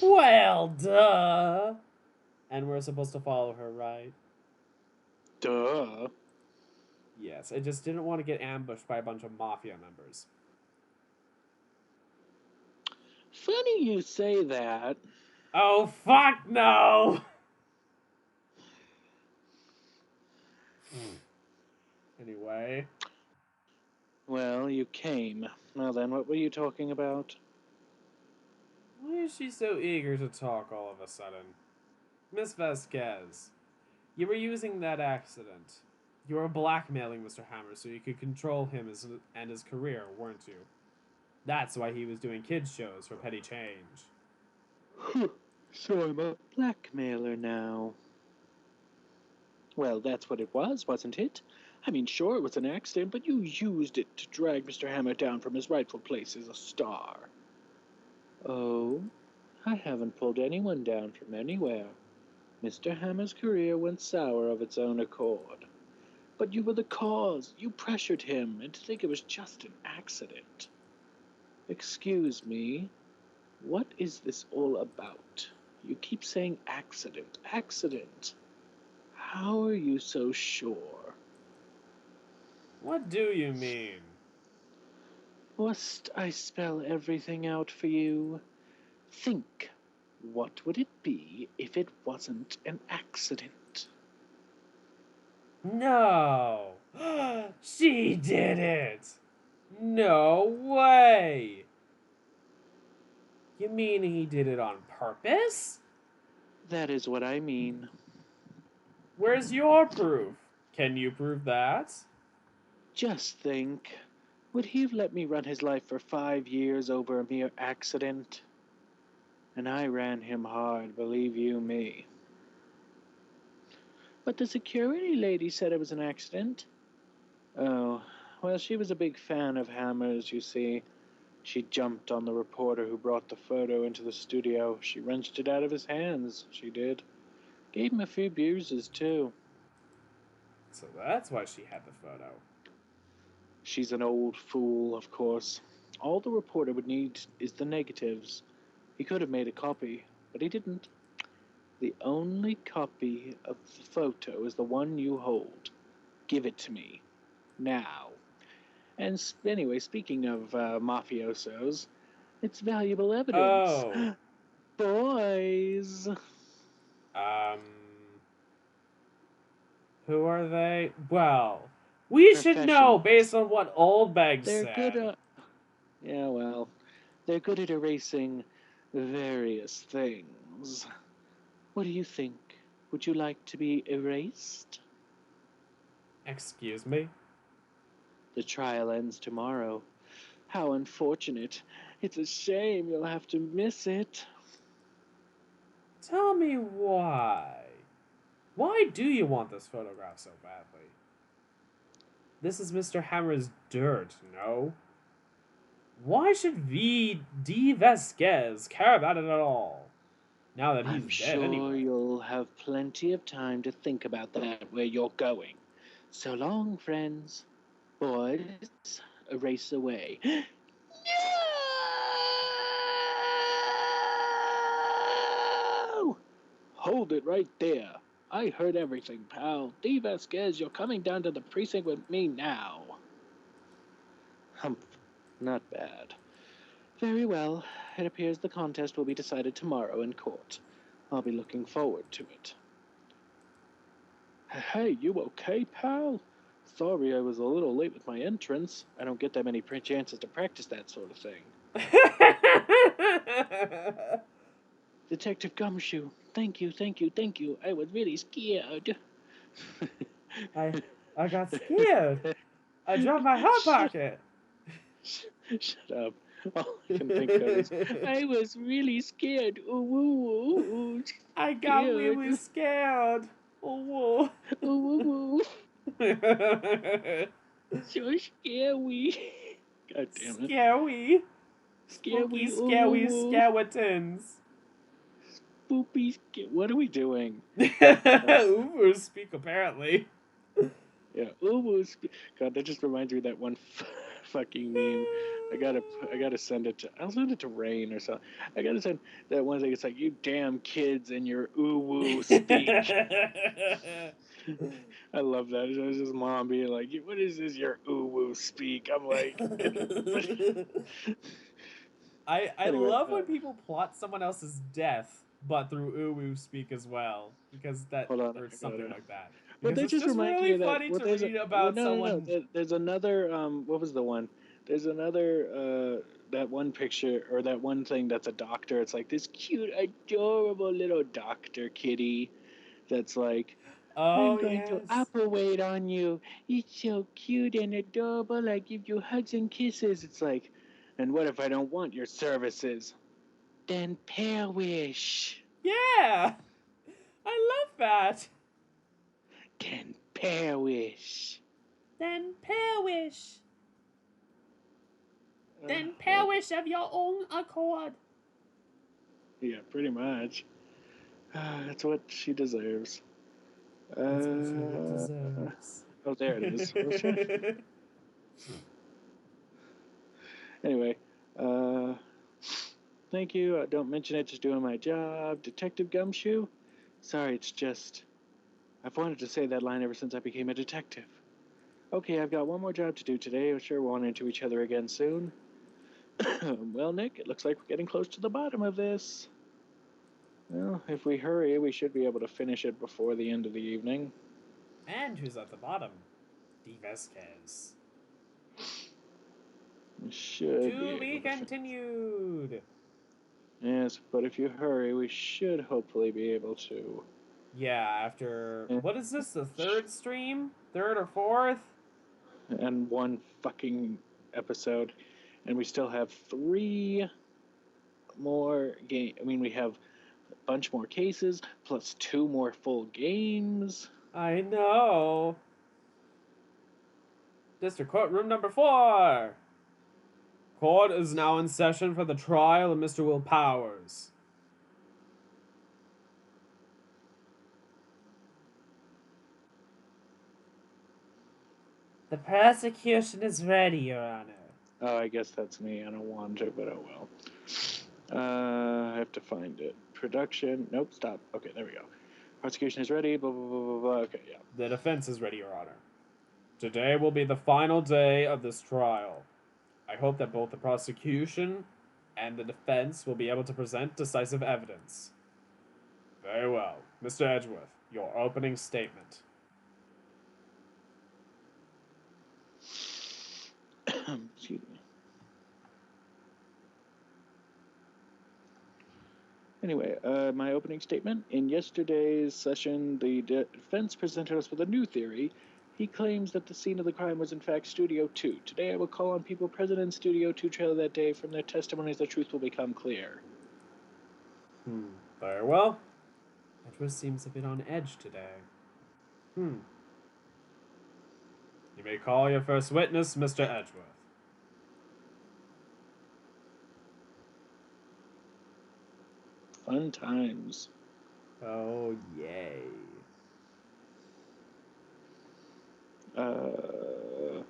Well, duh. And we're supposed to follow her, right? Duh. Yes, I just didn't want to get ambushed by a bunch of mafia members. Funny you say that. Oh, fuck no! Anyway. Well, you came. Now then, what were you talking about? Why is she so eager to talk all of a sudden? Miss Vasquez, you were using that accident. You were blackmailing Mr. Hammer so you could control him and his career, weren't you? That's why he was doing kids' shows for petty change. So I'm a blackmailer now. Well, that's what it was, wasn't it? I mean, sure, it was an accident, but you used it to drag Mr. Hammer down from his rightful place as a star. Oh, I haven't pulled anyone down from anywhere. Mr. Hammer's career went sour of its own accord. But you were the cause. You pressured him, and to think it was just an accident. Excuse me, what is this all about? You keep saying accident, accident. How are you so sure? What do you mean? Must I spell everything out for you? Think, what would it be if it wasn't an accident? No! She did it! No way! You mean he did it on purpose? That is what I mean. Where's your proof? Can you prove that? Just think, would he have let me run his life for 5 years over a mere accident? And I ran him hard, believe you me. But the security lady said it was an accident. Oh, well, she was a big fan of Hammer's, you see. She jumped on the reporter who brought the photo into the studio. She wrenched it out of his hands, she did. Gave him a few bruises, too. So that's why she had the photo. She's an old fool, of course. All the reporter would need is the negatives. He could have made a copy, but he didn't. The only copy of the photo is the one you hold. Give it to me. Now. And anyway, speaking of mafiosos, it's valuable evidence. Oh. Boys. Who are they? Well, we should know based on what Oldbag They're said. good at... Yeah, well, they're good at erasing various things. What do you think? Would you like to be erased? Excuse me? The trial ends tomorrow. How unfortunate. It's a shame you'll have to miss it. Tell me why. Why do you want this photograph so badly? This is Mr. Hammer's dirt, no? Why should D. Vasquez care about it at all? Now that he's dead anyway. I'm sure you'll have plenty of time to think about that where you're going. So long, friends. Boys, erase away. No! Hold it right there. I heard everything, pal. D. Vasquez, you're coming down to the precinct with me now. Humph. Not bad. Very well. It appears the contest will be decided tomorrow in court. I'll be looking forward to it. Hey, you okay, pal? Sorry I was a little late with my entrance. I don't get that many chances to practice that sort of thing. Detective Gumshoe, thank you. I was really scared. I got scared. I dropped my hot pocket. Shut up. All I can think of is, I was really scared. Ooh, ooh, ooh, ooh. I got really scared. Ooh, Ooh, ooh, ooh. So scary. God damn it. Scary. Scary. Scary skeletons. Spoopy. What are we doing? Uber speak apparently. Yeah. God, that just reminds me of that one fucking meme. I gotta send it to. I'll send it to Rain or something. I gotta send that one thing. It's like, you damn kids and your ooh speak. I love that. It was his mom being like, "What is this? Your ooh speak?" I'm like, I Anyway, love when people plot someone else's death, but through uwu speak as well, because that hold on, or something like that. Well, Because that it's just reminds really me of that. funny Well, to read about someone. No. There's another. What was the one? There's another. That one picture or that one thing that's a doctor. It's like this cute, adorable little doctor kitty. That's like, Oh, I'm going to operate on you. It's so cute and adorable. I give you hugs and kisses. It's like, and what if I don't want your services? Then perish. Yeah, I love that. Then perish. Then perish. Then perish of your own accord. Yeah, pretty much. That's what she deserves. That's what she deserves. Oh, there it is. Anyway, thank you. Don't mention it, just doing my job. Detective Gumshoe? Sorry, it's just... I've wanted to say that line ever since I became a detective. Okay, I've got one more job to do today. I'm sure we'll run into each other again soon. Well, Nick, it looks like we're getting close to the bottom of this. Well, if we hurry, we should be able to finish it before the end of the evening. And who's at the bottom? D. Vasquez. We should To be continued. Yes, but if you hurry, we should hopefully be able to. Yeah, after... What is this, the third stream? Third or fourth? And one fucking episode. And we still have 3 more games. I mean, we have a bunch more cases, plus 2 more full games. I know. District Court Room number 4. Court is now in session for the trial of Mr. Will Powers. The prosecution is ready, Your Honor. Oh, I guess that's me. I don't want to, but oh well. I have to find it. Production. Nope, stop. Okay, there we go. Prosecution is ready. Blah, blah, blah, blah, blah. Okay, yeah. The defense is ready, Your Honor. Today will be the final day of this trial. I hope that both the prosecution and the defense will be able to present decisive evidence. Very well. Mr. Edgeworth, your opening statement. Excuse me. Anyway, my opening statement. In yesterday's session, the defense presented us with a new theory. He claims that the scene of the crime was in fact Studio 2. Today I will call on people present in Studio 2 trailer that day. From their testimonies, the truth will become clear. Very well. Edgeworth seems a bit on edge today. You may call your first witness, Mr. Edgeworth. Fun times. Oh, yay. The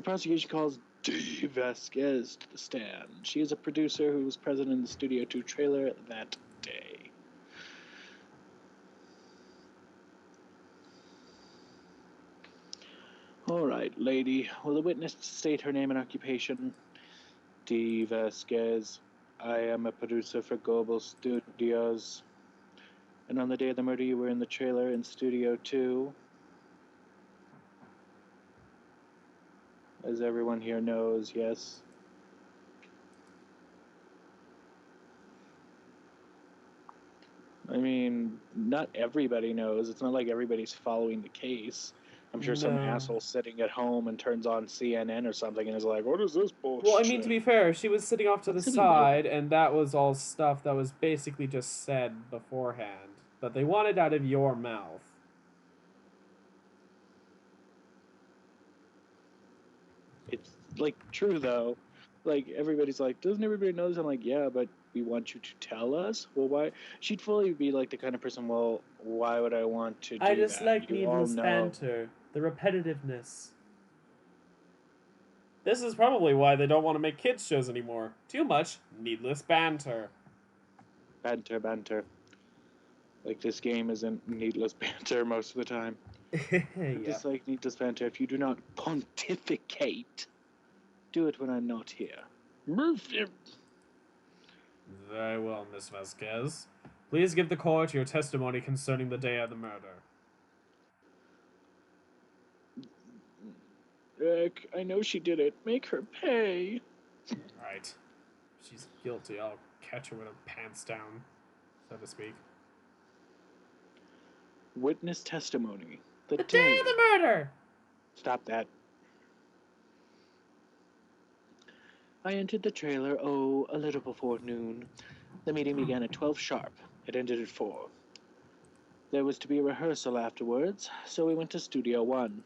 prosecution calls D. Vasquez to the stand. She is a producer who was present in the Studio 2 trailer that day. All right, lady. Will the witness state her name and occupation? D. Vasquez. I am a producer for Global Studios. And on the day of the murder, you were in the trailer in Studio 2. As everyone here knows, yes. I mean, not everybody knows. It's not like everybody's following the case. I'm sure some asshole sitting at home and turns on CNN or something and is like, what is this bullshit? Well, I mean, to be fair, she was sitting off to the side, and that was all stuff that was basically just said beforehand. That they wanted out of your mouth. It's, like, true, though. Like, everybody's like, doesn't everybody know this? I'm like, yeah, but we want you to tell us? Well, why? She'd fully be, like, the kind of person, well, why would I want to do that? I just like needless banter. The repetitiveness. This is probably why they don't want to make kids shows anymore. Too much needless banter. Banter. Like, this game isn't needless banter most of the time. Yeah. Just like needless banter, if you do not pontificate, do it when I'm not here. Move him. Very well, Miss Vasquez. Please give the court your testimony concerning the day of the murder. Rick, I know she did it. Make her pay. Right. She's guilty. I'll catch her with her pants down, so to speak. Witness testimony. The day of the murder! Stop that. I entered the trailer, a little before noon. The meeting began at 12 sharp. It ended at 4. There was to be a rehearsal afterwards, so we went to Studio 1.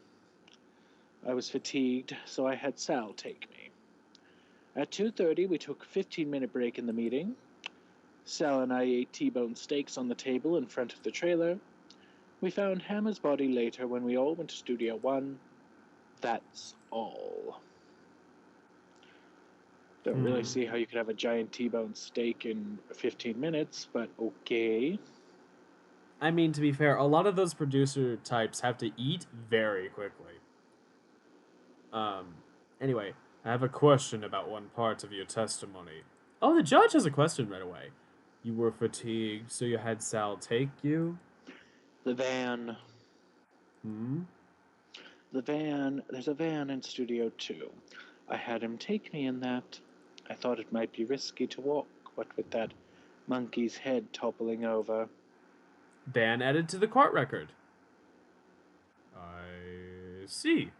I was fatigued, so I had Sal take me. At 2:30, we took a 15-minute break in the meeting. Sal and I ate T-bone steaks on the table in front of the trailer. We found Hammer's body later when we all went to Studio 1. That's all. Don't really see how you could have a giant T-bone steak in 15 minutes, but okay. I mean, to be fair, a lot of those producer types have to eat very quickly. Anyway, I have a question about one part of your testimony. Oh, the judge has a question right away. You were fatigued, so you had Sal take you? The van. The van. There's a van in Studio 2. I had him take me in that. I thought it might be risky to walk, what with that monkey's head toppling over. Ban added to the court record. I see.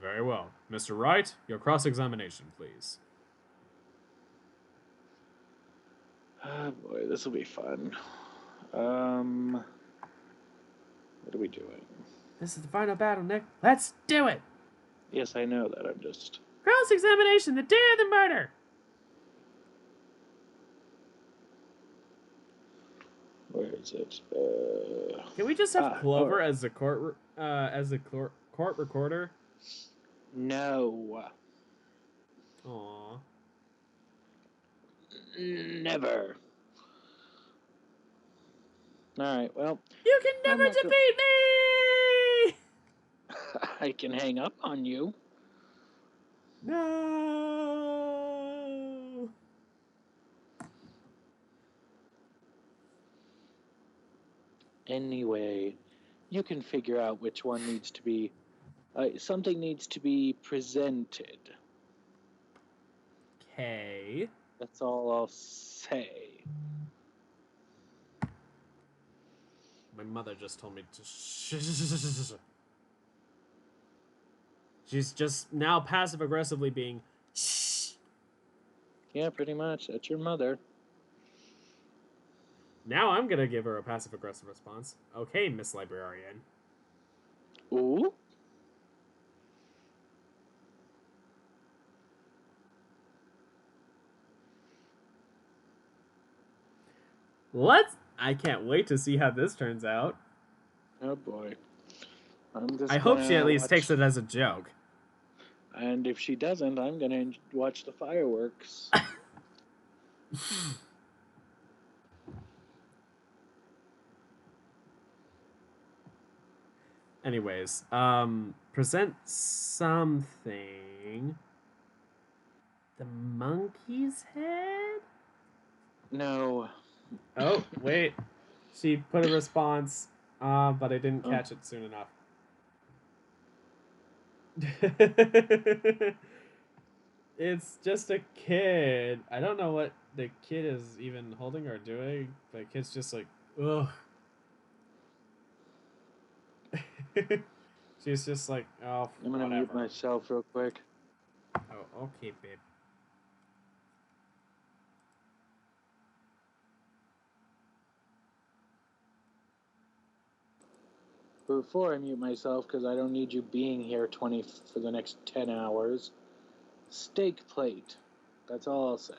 Very well. Mr. Wright, your cross-examination, please. Oh boy, this will be fun. What are we doing? This is the final battle, Nick. Let's do it! Yes, I know that. I'm just... Cross-examination, the day of the murder! Where is it? Can we just have Clover as the court recorder? No. Aww. Never. Alright, well, You can I'm never not go- defeat me! I can hang up on you. No! Anyway, you can figure out which one needs to be... something needs to be presented. Okay. That's all I'll say. My mother just told me to She's just now passive-aggressively being Yeah, pretty much. That's your mother. Now I'm gonna give her a passive-aggressive response. Okay, Miss Librarian. Ooh? I can't wait to see how this turns out. Oh boy. I'm just I hope she at gonna least watch... takes it as a joke. And if she doesn't, I'm gonna watch the fireworks. Anyways, present something. The monkey's head? No. Oh, wait. She put a response, but I didn't Oh. catch it soon enough. It's just a kid. I don't know what the kid is even holding or doing. The kid's just like, ugh. She's just like, oh, I'm gonna mute whatever. myself real quick. Oh, okay, babe. Before I mute myself, because I don't need you being here for the next 10 hours. Steak plate. That's all I'll say.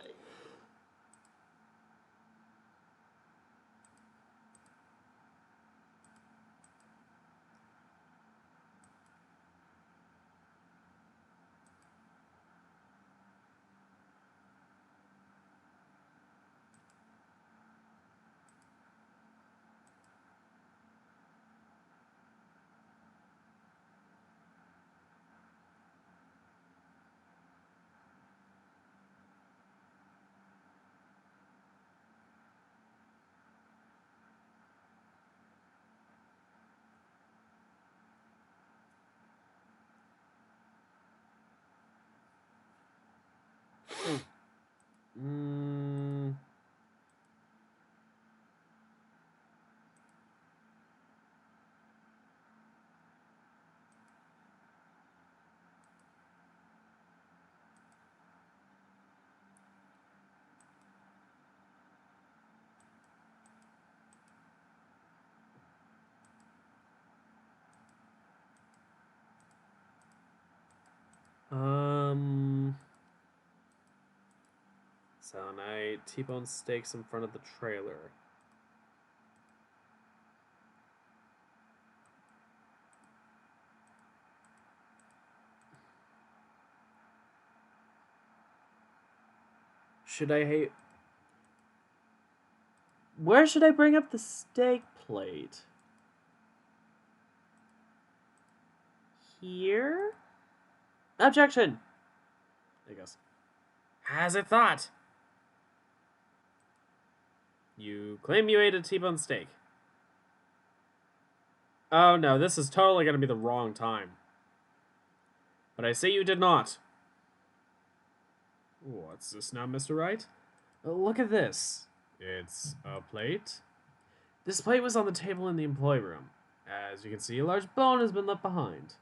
Mm. So I T-bone steaks in front of the trailer. Where should I bring up the steak plate? Here? Objection! I guess. Has it thought? You claim you ate a T-bone steak. Oh no, this is totally gonna be the wrong time. But I say you did not. What's this now, Mr. Wright? Look at this. It's a plate. This plate was on the table in the employee room. As you can see, a large bone has been left behind.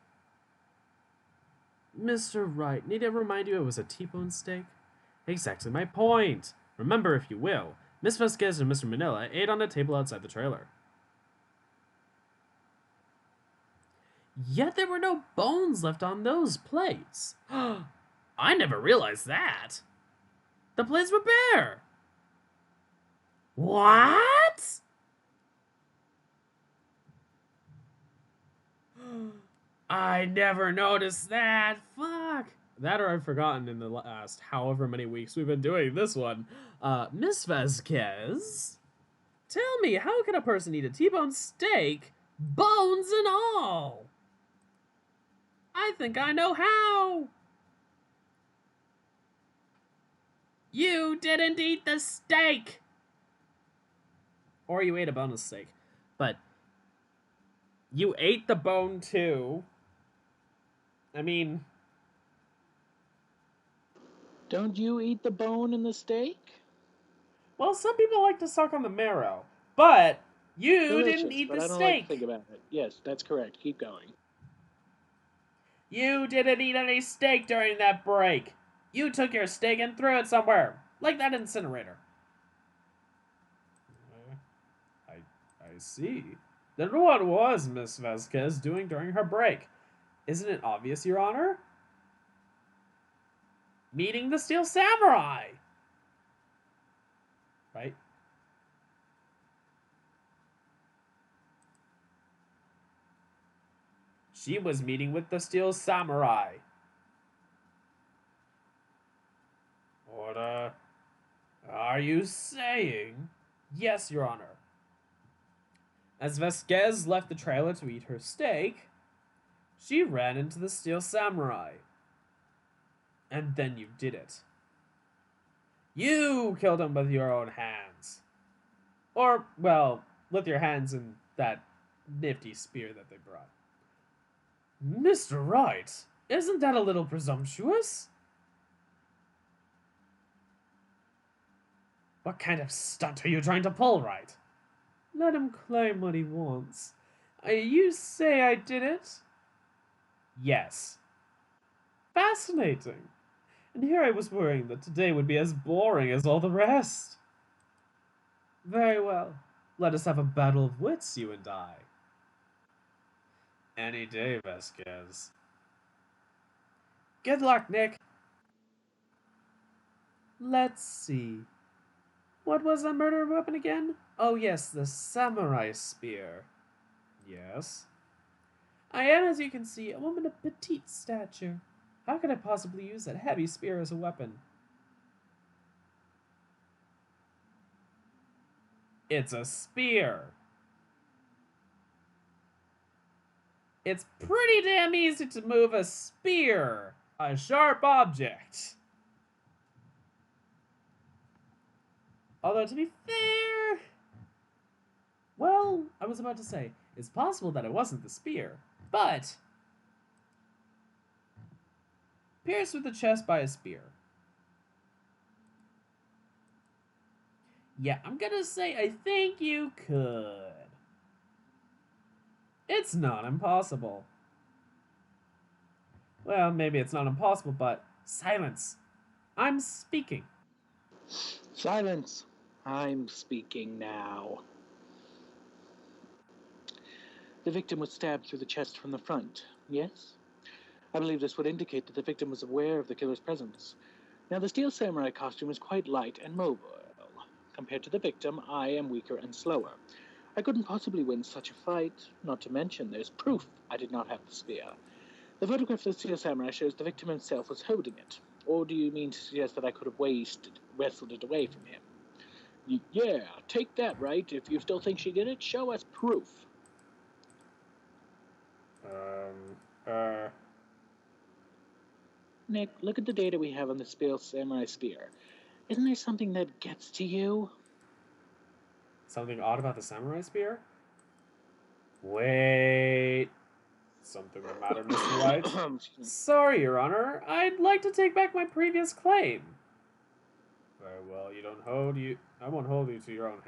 Mr. Wright, need I remind you it was a T-bone steak? Exactly my point. Remember, if you will, Miss Vasquez and Mr. Manila ate on a table outside the trailer. Yet there were no bones left on those plates. I never realized that. The plates were bare. What? I never noticed that. Fuck. That or I've forgotten in the last however many weeks we've been doing this one. Miss Vasquez, tell me, how can a person eat a T-bone steak, bones and all? I think I know how. You didn't eat the steak. Or you ate a boneless steak. But you ate the bone too. I mean, Don't you eat the bone in the steak? well, some people like to suck on the marrow, but you Delicious, didn't eat but the I don't like to steak. think about it. Yes, that's correct. Keep going. You didn't eat any steak during that break. You took your steak and threw it somewhere, like that incinerator. I see. Then what was Miss Vasquez doing during her break? Isn't it obvious, Your Honor? Meeting the Steel Samurai! Right? She was meeting with the Steel Samurai. What, are you saying? Yes, Your Honor. As Vasquez left the trailer to eat her steak, she ran into the Steel Samurai. And then you did it. You killed him with your own hands. Or, well, with your hands in that nifty spear that they brought. Mr. Wright, isn't that a little presumptuous? What kind of stunt are you trying to pull, Wright? Let him claim what he wants. You say I did it? Yes. Fascinating. And here I was worrying that today would be as boring as all the rest. Very well. Let us have a battle of wits, you and I. Any day, Vasquez. Good luck, Nick. Let's see. What was the murder weapon again? Oh yes, the samurai spear. Yes. I am, as you can see, a woman of petite stature. How could I possibly use that heavy spear as a weapon? It's a spear. It's pretty damn easy to move a spear, a sharp object. Although, to be fair, well, I was about to say, it's possible that it wasn't the spear, but pierced with the chest by a spear. Yeah, I'm gonna say I think you could. It's not impossible. Well, maybe it's not impossible, but silence. I'm speaking. Silence. I'm speaking now. The victim was stabbed through the chest from the front, yes? I believe this would indicate that the victim was aware of the killer's presence. Now, the Steel Samurai costume is quite light and mobile. Compared to the victim, I am weaker and slower. I couldn't possibly win such a fight, not to mention there's proof I did not have the spear. The photograph of the Steel Samurai shows the victim himself was holding it. Or do you mean to suggest that I could have wrestled it away from him? Yeah, take that, right? If you still think she did it, show us proof. Nick, look at the data we have on the Steel Samurai spear. Isn't there something that gets to you? Something odd about the samurai spear? Wait. Something the matter, Mr. Wright? Sorry, Your Honor. I'd like to take back my previous claim. Very well, I won't hold you to your own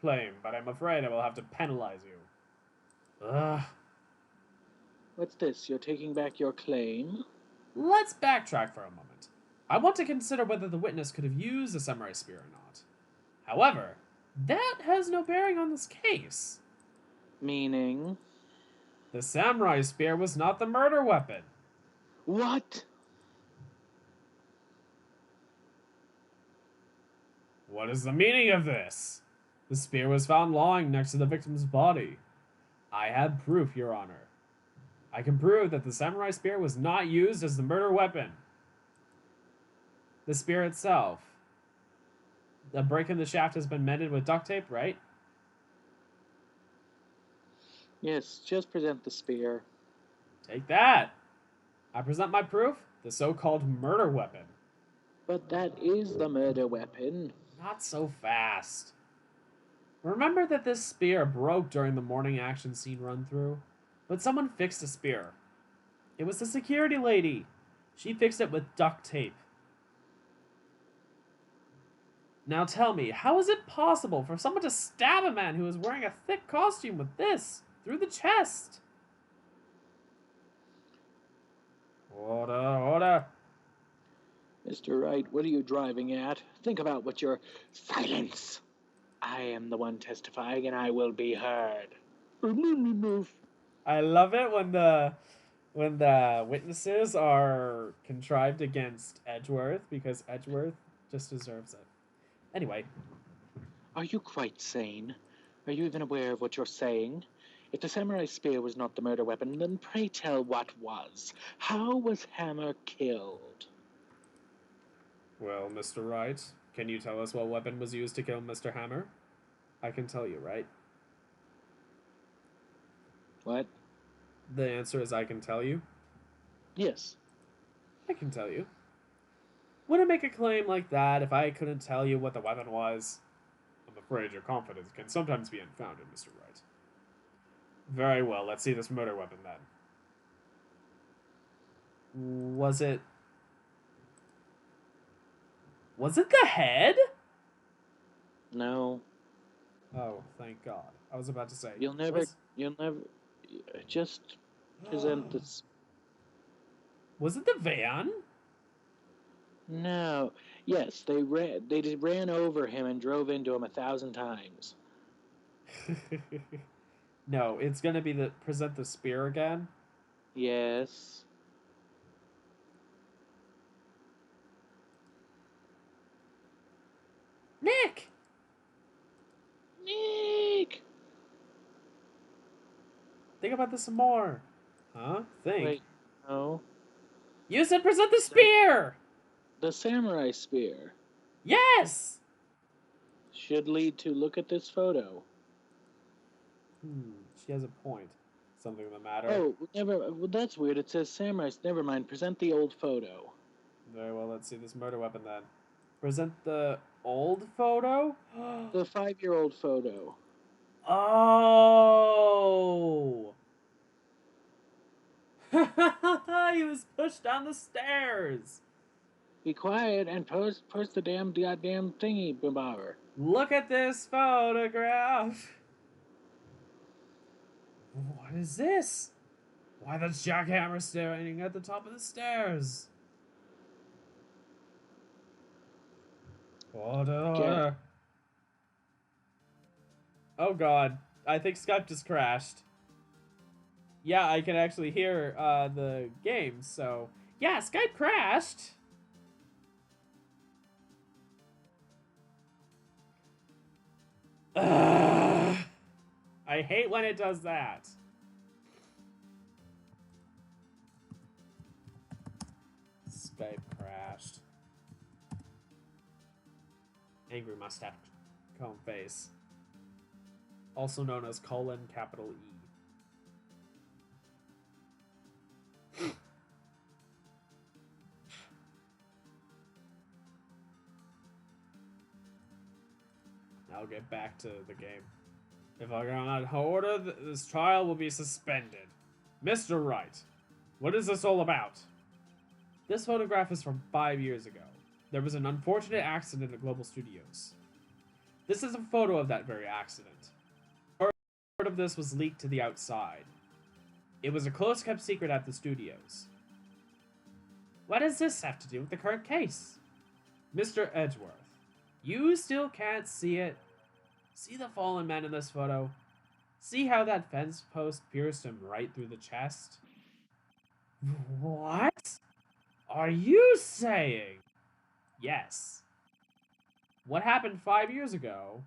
claim, but I'm afraid I will have to penalize you. Ugh. What's this? You're taking back your claim? Let's backtrack for a moment. I want to consider whether the witness could have used the samurai spear or not. However, that has no bearing on this case. Meaning? The samurai spear was not the murder weapon. What? What is the meaning of this? The spear was found lying next to the victim's body. I have proof, Your Honor. I can prove that the samurai spear was not used as the murder weapon. The spear itself. The break in the shaft has been mended with duct tape, right? Yes, just present the spear. Take that. I present my proof, the so-called murder weapon. But that is the murder weapon. Not so fast. Remember that this spear broke during the morning action scene run-through? But someone fixed the spear. It was the security lady. She fixed it with duct tape. Now tell me, how is it possible for someone to stab a man who is wearing a thick costume with this, through the chest? Order. Mr. Wright, what are you driving at? Think about what you're... Silence! I am the one testifying, and I will be heard. I love it when the witnesses are contrived against Edgeworth, because Edgeworth just deserves it. Anyway. Are you quite sane? Are you even aware of what you're saying? If the samurai spear was not the murder weapon, then pray tell what was. How was Hammer killed? Well, Mr. Wright, can you tell us what weapon was used to kill Mr. Hammer? I can tell you, right? What? The answer is I can tell you. Yes. I can tell you. Wouldn't make a claim like that if I couldn't tell you what the weapon was. I'm afraid your confidence can sometimes be unfounded, Mr. Wright. Very well, let's see this murder weapon then. Was it the head? No. Oh, thank God. I was about to say. You'll never just present this. Was it the van? No. Yes, they just ran over him and drove into him 1,000 times. No, it's gonna be present the spear again. Yes. Nick! Think about this some more. Huh? Think. Wait, no. You said present the spear! The samurai spear Yes! should lead to look at this photo. She has a point. Something the matter? Oh, well, that's weird. It says samurai. Never mind. Present the old photo. Very well, let's see this murder weapon then. Present the old photo? The 5-year-old photo. Oh! He was pushed down the stairs. Be quiet and post the goddamn thingy, bobber. Look at this photograph. What is this? Why the jackhammer standing at the top of the stairs? Order. Oh God, I think Skype just crashed. Yeah, I can actually hear the game, so... Yeah, Skype crashed! Ugh. I hate when it does that. Skype crashed. Angry mustache cone face. Also known as : capital E. I'll get back to the game. If I cannot order, this trial will be suspended. Mr. Wright, what is this all about? This photograph is from 5 years ago. There was an unfortunate accident at Global Studios. This is a photo of that very accident. Part of this was leaked to the outside. It was a close-kept secret at the studios. What does this have to do with the current case? Mr. Edgeworth, you still can't see it? See the fallen man in this photo? See how that fence post pierced him right through the chest? What are you saying? Yes. What happened 5 years ago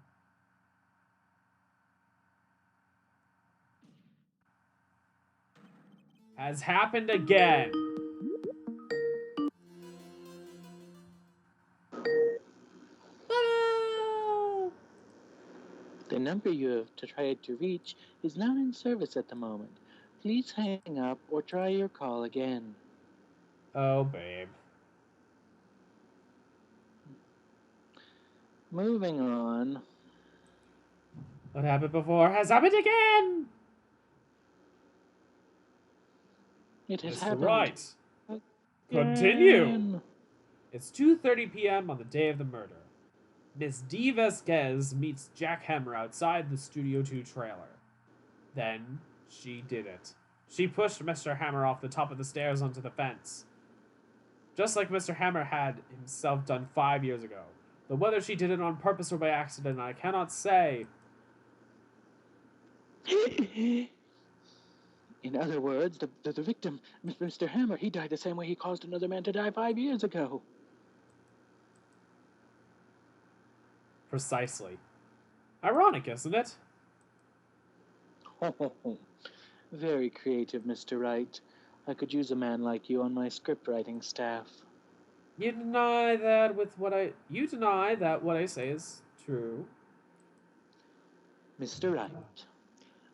has happened again. number you have tried to reach is not in service at the moment. Please hang up or try your call again. Oh, babe. Moving on. What happened before has happened again! It has Mr. happened. Wright, again. continue! It's 2:30 p.m. on the day of the murder. Miss D. Vasquez meets Jack Hammer outside the Studio 2 trailer. Then, she did it. She pushed Mr. Hammer off the top of the stairs onto the fence. Just like Mr. Hammer had himself done 5 years ago. But whether she did it on purpose or by accident, I cannot say. In other words, the victim, Mr. Hammer, he died the same way he caused another man to die 5 years ago. Precisely. Ironic, isn't it? Very creative, Mr. Wright. I could use a man like you on my script writing staff. You deny that what I say is true. Mr. Wright,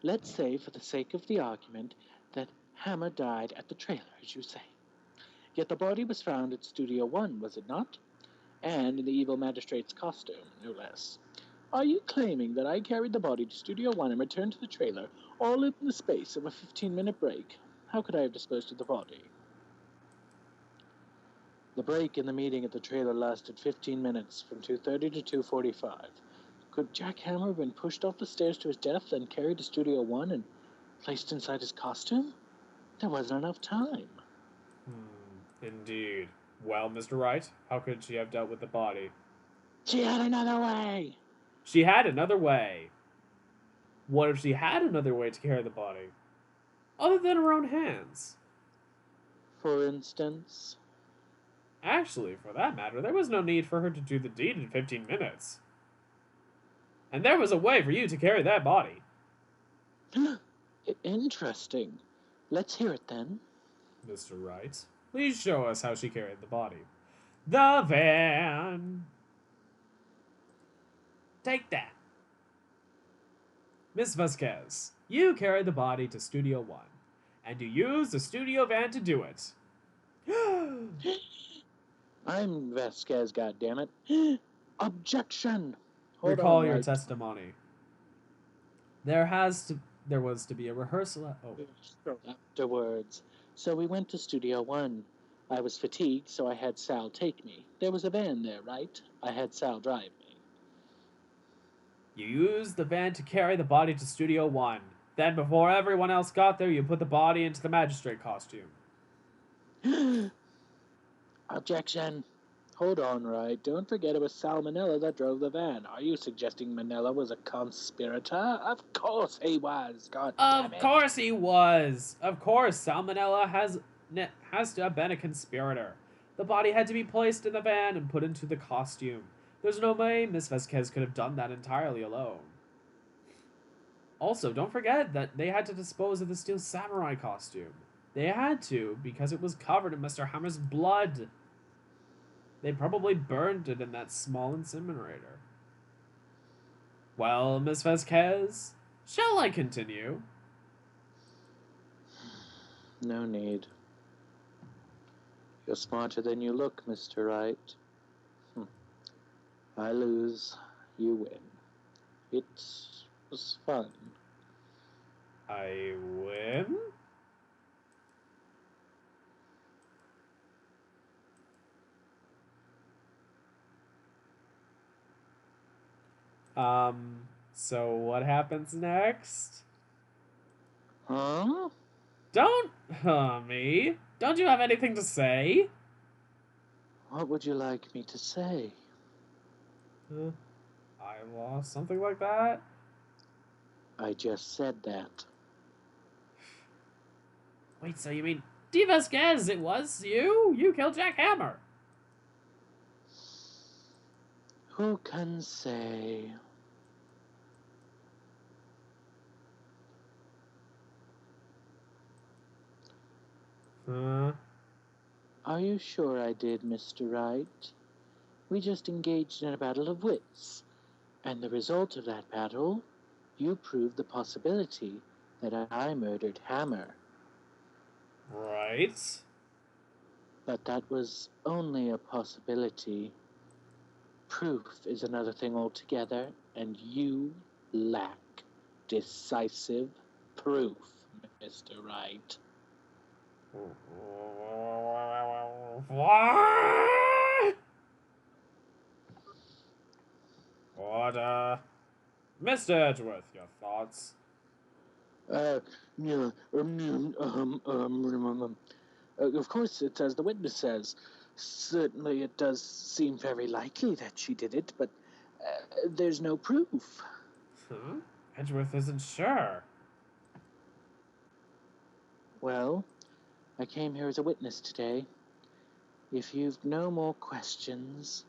let's say, for the sake of the argument, that Hammer died at the trailer, as you say. Yet the body was found at Studio 1, was it not? And in the evil magistrate's costume, no less. Are you claiming that I carried the body to Studio 1 and returned to the trailer, all in the space of a 15-minute break? How could I have disposed of the body? The break in the meeting at the trailer lasted 15 minutes, from 2:30 to 2:45. Could Jack Hammer have been pushed off the stairs to his death, then carried to Studio 1 and placed inside his costume? There wasn't enough time. Indeed. Well, Mr. Wright, how could she have dealt with the body? She had another way! She had another way. What if she had another way to carry the body? Other than her own hands? For instance? Actually, for that matter, there was no need for her to do the deed in 15 minutes. And there was a way for you to carry that body. Interesting. Let's hear it then. Mr. Wright, please show us how she carried the body. The van! Take that. Miss Vasquez, you carried the body to Studio 1, and you used the studio van to do it. I'm Vasquez, goddammit. Objection! Recall your testimony. There was to be a rehearsal. Afterwards. So we went to Studio 1. I was fatigued, so I had Sal take me. There was a van there, right? I had Sal drive me. You used the van to carry the body to Studio 1. Then, before everyone else got there, you put the body into the magistrate costume. Objection. Hold on, Wright. Don't forget it was Sal Manella that drove the van. Are you suggesting Manella was a conspirator? Of course he was. God damn it. Of course he was. Of course, Salmonella has to have been a conspirator. The body had to be placed in the van and put into the costume. There's no way Miss Vasquez could have done that entirely alone. Also, don't forget that they had to dispose of the Steel Samurai costume. They had to, because it was covered in Mr. Hammer's blood. They probably burned it in that small incinerator. Well, Miss Vasquez, shall I continue? No need. You're smarter than you look, Mr. Wright. I lose, you win. It was fun. I win? So what happens next? Huh? Don't me. Don't you have anything to say? What would you like me to say? I lost, something like that? I just said that. Wait, so you mean D. Vasquez, it was you? You killed Jack Hammer. Who can say? Are you sure I did, Mr. Wright? We just engaged in a battle of wits, and the result of that battle You proved the possibility that I murdered Hammer. Right. But that was only a possibility. Proof is another thing altogether, and you lack decisive proof, Mr. Wright. What? What, Mr. Edgeworth, your thoughts? Of course, it's as the witness says. Certainly, it does seem very likely that she did it, but there's no proof. Huh? Edgeworth isn't sure. Well, I came here as a witness today. If you've no more questions,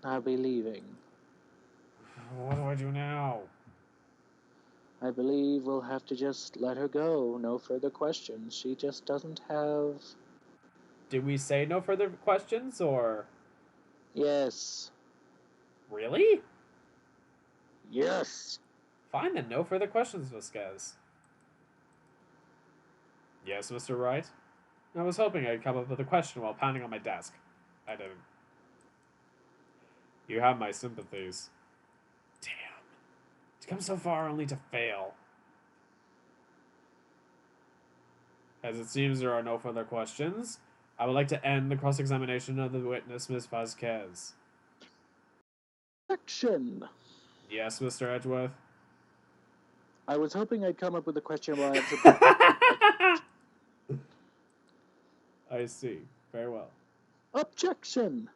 I'll be leaving. What do I do now? I believe we'll have to just let her go. No further questions. She just doesn't have... Did we say no further questions, or... Yes. Really? Yes. Fine then, no further questions, Vasquez. Yes, Mr. Wright? I was hoping I'd come up with a question while pounding on my desk. I didn't. You have my sympathies. Damn. To come so far only to fail. As it seems there are no further questions, I would like to end the cross-examination of the witness, Miss Vasquez. Action. Yes, Mr. Edgeworth? I was hoping I'd come up with a question while I see. Very well. Objection!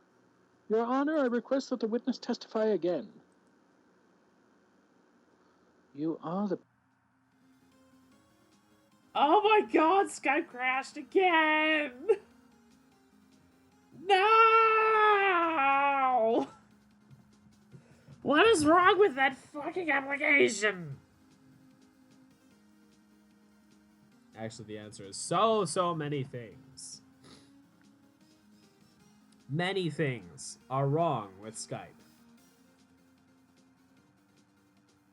Your Honor, I request that the witness testify again. You are the... Oh my god, Skype crashed again! No! What is wrong with that fucking application? Actually, the answer is so many things. Many things are wrong with Skype.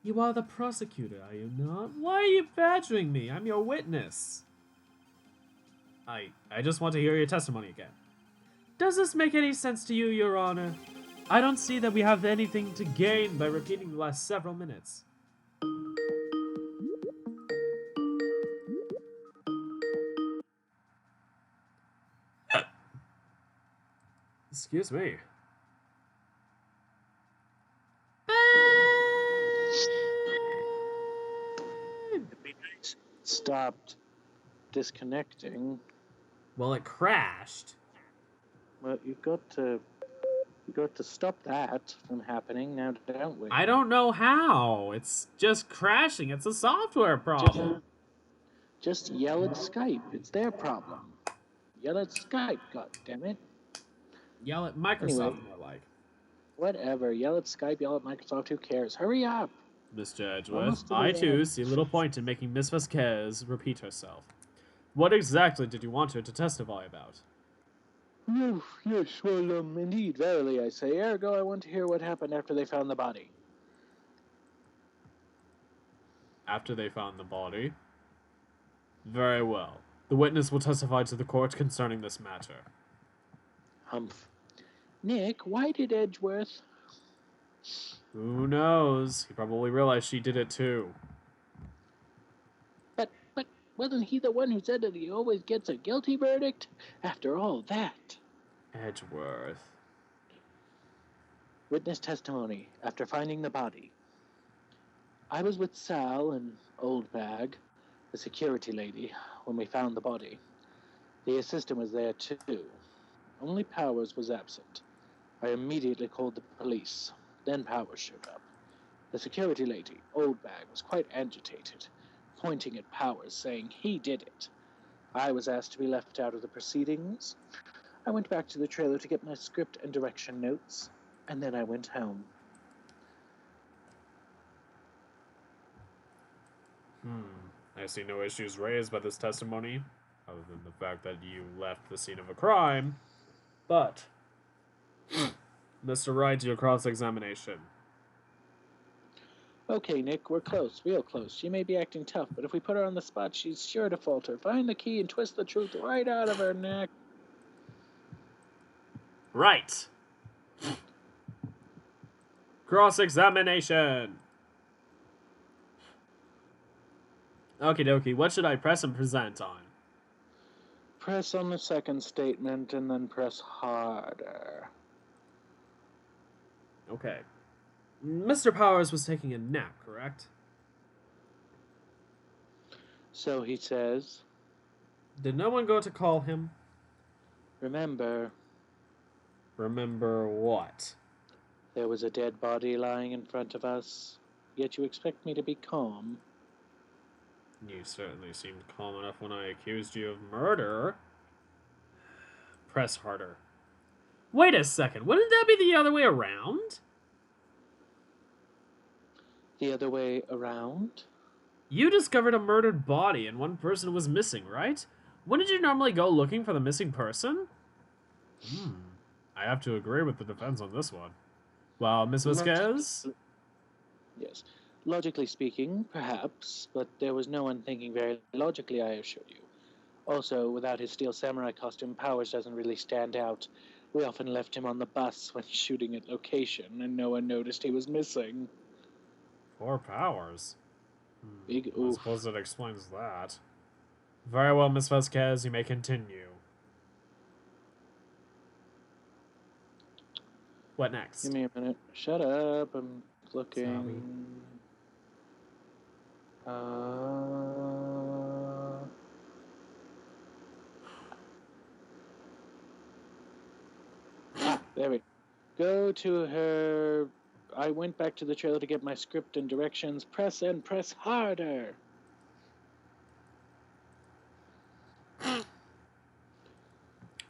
You are the prosecutor, are you not? Why are you badgering me? I'm your witness. I just want to hear your testimony again. Does this make any sense to you, Your Honor? I don't see that we have anything to gain by repeating the last several minutes. Excuse me. Stopped disconnecting. Well, it crashed. Well, you've got to stop that from happening now, don't we? I don't know how. It's just crashing. It's a software problem. Just yell at Skype. It's their problem. Yell at Skype, goddammit. Yell at Microsoft, Anyway. more like. Whatever. Yell at Skype, yell at Microsoft, who cares? Hurry up! Mr. Edgeworth, Almost to the I too end. see little point in making Miss Vasquez repeat herself. What exactly did you want her to testify about? Yes, well, indeed, verily, I say. Ergo, I want to hear what happened after they found the body. After they found the body? Very well. The witness will testify to the court concerning this matter. Humph. Nick, why did Edgeworth... Who knows? He probably realized she did it too. But wasn't he the one who said that he always gets a guilty verdict? After all that. Edgeworth. Witness testimony after finding the body. I was with Sal and Old Bag, the security lady, when we found the body. The assistant was there too. Only Powers was absent. I immediately called the police. Then Powers showed up. The security lady, Old Bag, was quite agitated, pointing at Powers, saying he did it. I was asked to be left out of the proceedings. I went back to the trailer to get my script and direction notes, and then I went home. I see no issues raised by this testimony, other than the fact that you left the scene of a crime. But, Mr. Wright, your cross-examination. Okay, Nick, we're close, real close. She may be acting tough, but if we put her on the spot, she's sure to falter. Find the key and twist the truth right out of her neck. Right. Cross-examination. Okie dokie, what should I press and present on? Press on the second statement and then press harder. Okay. Mr. Powers was taking a nap, correct? So he says, Did no one go to call him? remember, Remember what? there was a dead body lying in front of us, yet you expect me to be calm. You certainly seemed calm enough when I accused you of murder. Press harder. Wait a second, wouldn't that be the other way around? The other way around? You discovered a murdered body and one person was missing, right? Wouldn't you normally go looking for the missing person? I have to agree with the defense on this one. Well, Miss Vasquez? Yes. Logically speaking, perhaps, but there was no one thinking very logically, I assure you. Also, without his steel samurai costume, Powers doesn't really stand out. We often left him on the bus when shooting at location, and no one noticed he was missing. Poor Powers. Big I oof. suppose that explains that. Very well, Miss Vasquez, you may continue. What next? Give me a minute. Shut up. I'm looking. There we go. To her. I went back to the trailer to get my script and directions. Press and press harder.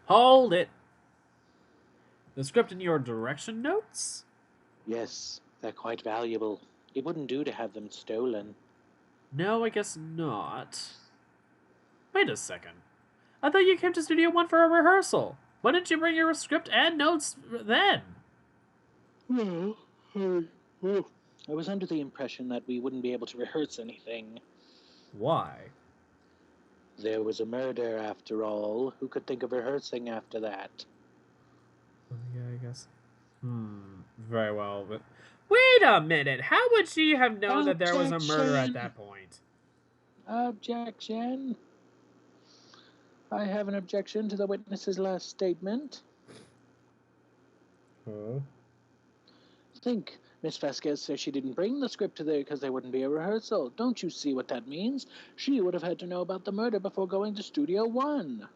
Hold it! The script and your direction notes? Yes, they're quite valuable. It wouldn't do to have them stolen. No, I guess not. Wait a second. I thought you came to Studio One for a rehearsal. Why didn't you bring your script and notes then? Well, I was under the impression that we wouldn't be able to rehearse anything. Why? There was a murder, after all. Who could think of rehearsing after that? Yeah, I guess. Very well, but... Wait a minute! How would she have known that there was a murder at that point? Objection. I have an objection to the witness's last statement. Huh? Think. Miss Vasquez says she didn't bring the script to there because there wouldn't be a rehearsal. Don't you see what that means? She would have had to know about the murder before going to Studio One.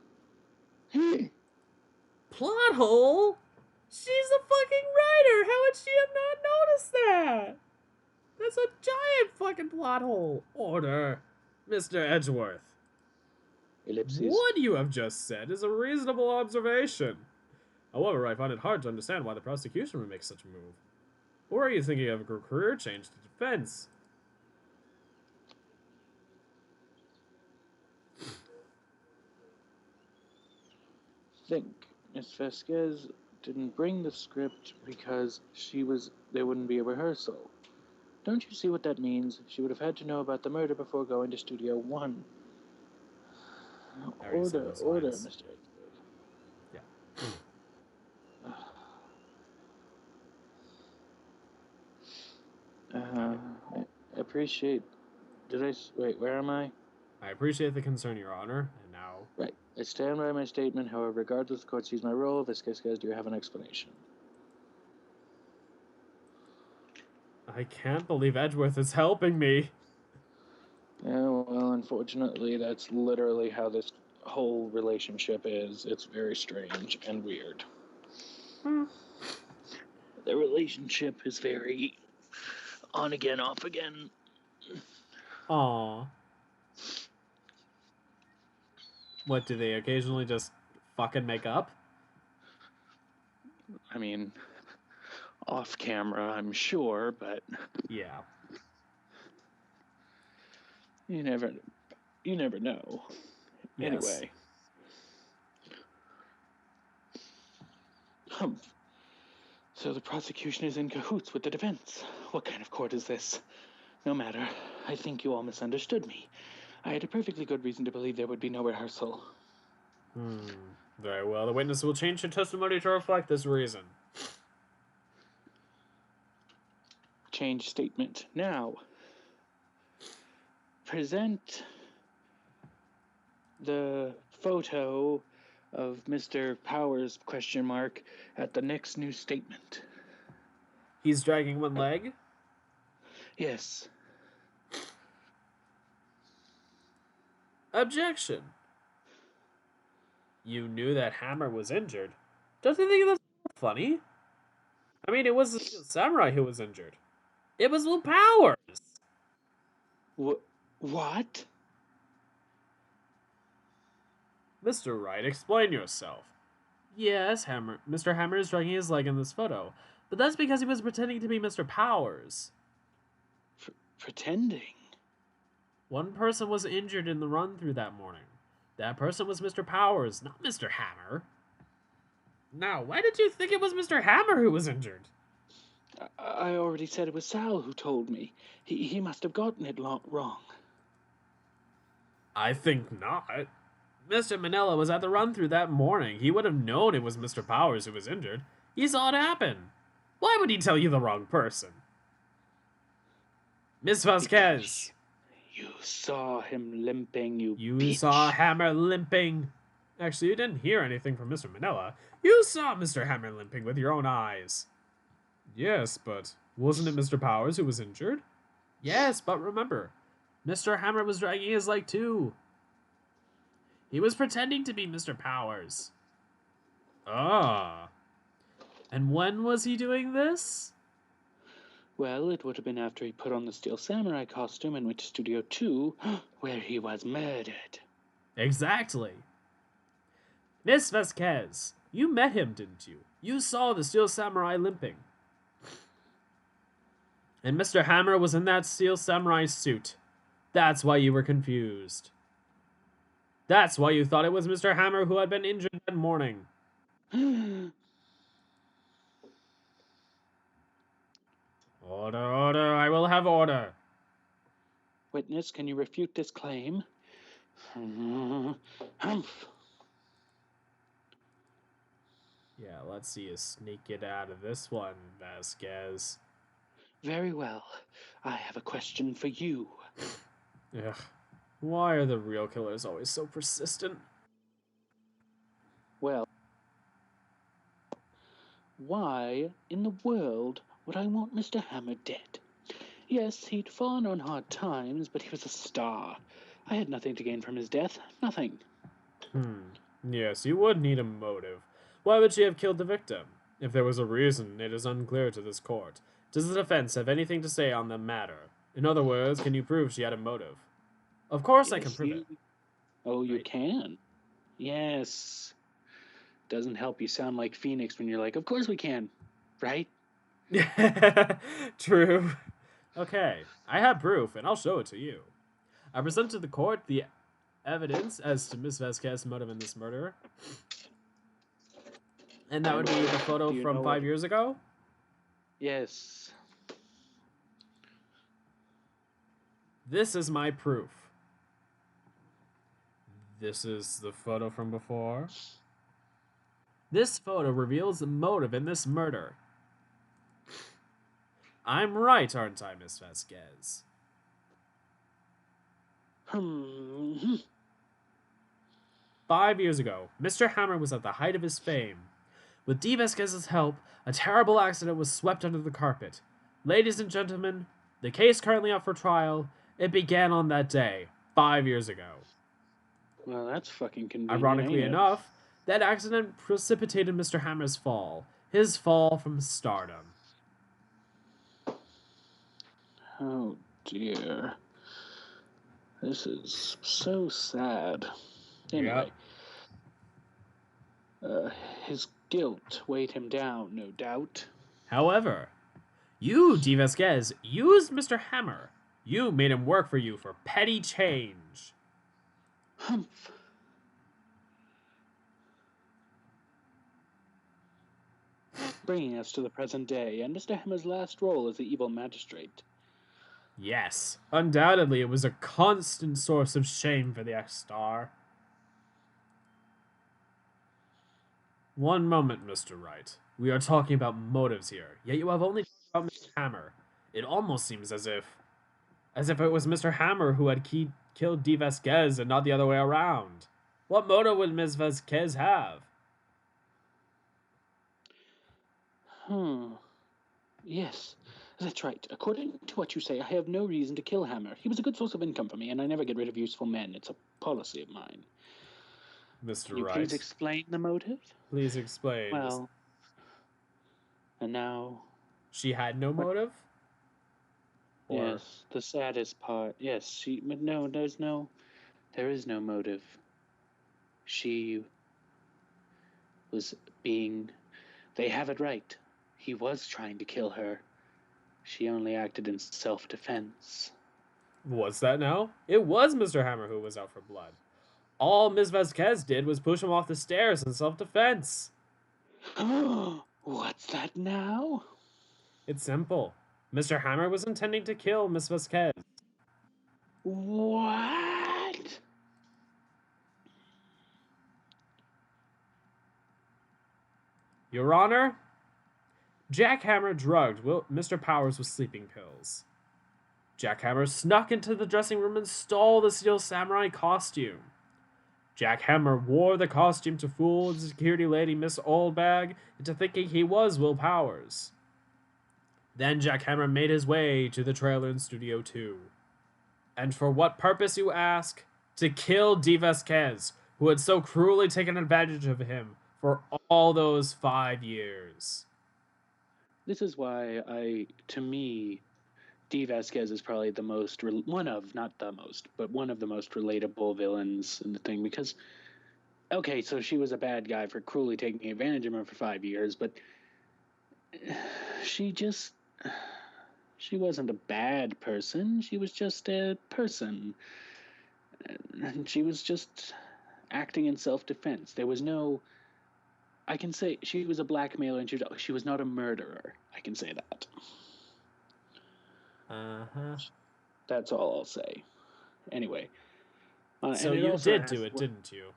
Plot hole? She's a fucking writer! How would she have not noticed that? That's a giant fucking plot hole. Order. Mr. Edgeworth. Ellipses. What you have just said is a reasonable observation. However, I find it hard to understand why the prosecution would make such a move. Or are you thinking of a career change to defense? Think. Miss Vasquez didn't bring the script because there wouldn't be a rehearsal. Don't you see what that means? She would have had to know about the murder before going to Studio One. Order, Mr. Yeah. I appreciate... Wait, where am I? I appreciate the concern, Your Honor, and now... Right. I stand by my statement. However, regardless, the court sees my role. Vasquez, do you have an explanation? I can't believe Edgeworth is helping me. Yeah, well, unfortunately, that's literally how this whole relationship is. It's very strange and weird. The relationship is very on again, off again. Aww. What, do they occasionally just fucking make up? I mean, off camera, I'm sure, but... Yeah. You never know. Yes. Anyway. So the prosecution is in cahoots with the defense. What kind of court is this? No matter. I think you all misunderstood me. I had a perfectly good reason to believe there would be no rehearsal. Very well. The witness will change your testimony to reflect this reason. Change statement. Now, present the photo of Mr. Powers, ? At the next new statement. He's dragging one leg? Yes. Objection. You knew that Hammer was injured. Don't you think that's funny? I mean, it was the Steel Samurai who was injured. It was Will Powers. What? Mr. Wright, explain yourself. Yes, Mr. Hammer is dragging his leg in this photo, but that's because he was pretending to be Mr. Powers. Pretending? One person was injured in the run-through that morning. That person was Mr. Powers, not Mr. Hammer. Now, why did you think it was Mr. Hammer who was injured? I already said it was Sal who told me. He must have gotten it wrong. I think not. Mr. Manella was at the run-through that morning. He would have known it was Mr. Powers who was injured. He saw it happen. Why would he tell you the wrong person? Miss Vasquez. You saw him limping, you You saw Hammer limping. Actually, you didn't hear anything from Mr. Manella. You saw Mr. Hammer limping with your own eyes. Yes, but wasn't it Mr. Powers who was injured? Yes, but remember, Mr. Hammer was dragging his leg too. He was pretending to be Mr. Powers. Ah. And when was he doing this? Well, it would have been after he put on the Steel Samurai costume and went to Studio 2, where he was murdered. Exactly. Miss Vasquez, you met him, didn't you? You saw the Steel Samurai limping. And Mr. Hammer was in that Steel Samurai suit. That's why you were confused. That's why you thought it was Mr. Hammer who had been injured that morning. Order, order, I will have order. Witness, can you refute this claim? Humph. Yeah, let's see you sneak it out of this one, Vasquez. Very well. I have a question for you. Ugh. Why are the real killers always so persistent? Well, why in the world would I want Mr. Hammer dead? Yes, he'd fallen on hard times, but he was a star. I had nothing to gain from his death. Nothing. Yes, you would need a motive. Why would she have killed the victim? If there was a reason, it is unclear to this court. Does the defense have anything to say on the matter? In other words, can you prove she had a motive? Of course I can prove it. Oh, you can? Yes. Doesn't help you sound like Phoenix when you're like, of course we can. Right? True. Okay, I have proof, and I'll show it to you. I present to the court the evidence as to Miss Vasquez's motive in this murder. And that would be the photo from 5 years ago? Yes. This is my proof. This is the photo from before. This photo reveals the motive in this murder. I'm right, aren't I, Miss Vasquez? 5 years ago, Mr. Hammer was at the height of his fame. With D. Vasquez's help, a terrible accident was swept under the carpet. Ladies and gentlemen, the case currently up for trial, it began on that day, 5 years ago. Well, that's fucking convenient. Ironically enough, that accident precipitated Mr. Hammer's fall. His fall from stardom. Oh, dear. This is so sad. Anyway. His guilt weighed him down, no doubt. However, you, D. Vasquez, used Mr. Hammer. You made him work for you for petty change. Humph. Bringing us to the present day, and Mr. Hammer's last role as the evil magistrate. Yes, undoubtedly it was a constant source of shame for the X-Star. One moment, Mr. Wright. We are talking about motives here, yet you have only talked about Mr. Hammer. It almost seems as if it was Mr. Hammer who had killed D. Vasquez and not the other way around. What motive would Ms. Vasquez have? Yes, that's right. According to what you say, I have no reason to kill Hammer. He was a good source of income for me, and I never get rid of useful men. It's a policy of mine. Mr. Can you Wright, please explain the motive? please explain. Well, and now... She had no What? motive? Or... Yes, the saddest part. Yes, but no, there is no motive. She was being... They have it right. He was trying to kill her. She only acted in self-defense. What's that now? It was Mr. Hammer who was out for blood. All Ms. Vasquez did was push him off the stairs in self-defense. What's that now? It's simple. Mr. Hammer was intending to kill Miss Vasquez. What? Your Honor, Jack Hammer drugged Mr. Powers with sleeping pills. Jack Hammer snuck into the dressing room and stole the Steel Samurai costume. Jack Hammer wore the costume to fool the security lady Miss Oldbag into thinking he was Will Powers. Then Jack Hammer made his way to the trailer in Studio 2. And for what purpose, you ask? To kill D. Vasquez, who had so cruelly taken advantage of him for all those 5 years. This is why to me, D. Vasquez is probably the most, not the most, but one of the most relatable villains in the thing, because, okay, so she was a bad guy for cruelly taking advantage of him for 5 years, but she wasn't a bad person. She was just a person. And she was just acting in self-defense. There was no... I can say she was a blackmailer and she was not a murderer. I can say that. Uh-huh. That's all I'll say. Anyway. So you did do it, didn't you?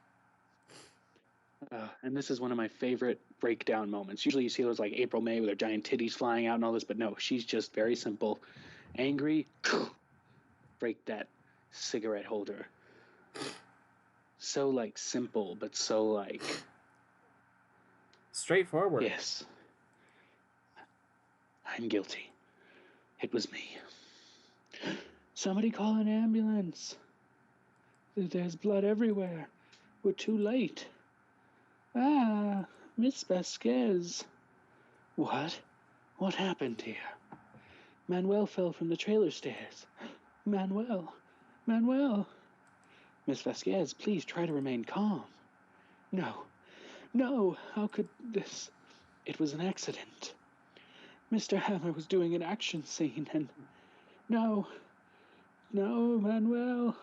And this is one of my favorite breakdown moments. Usually you see those like April May with her giant titties flying out and all this, but no, she's just very simple. Angry, break that cigarette holder. So like simple, but so like... Straightforward. Yes. I'm guilty. It was me. Somebody call an ambulance. There's blood everywhere. We're too late. Ah, Miss Vasquez. What? What happened here? Manuel fell from the trailer stairs. Manuel. Miss Vasquez, please try to remain calm. No, how could this... It was an accident. Mr. Hammer was doing an action scene and... No, Manuel.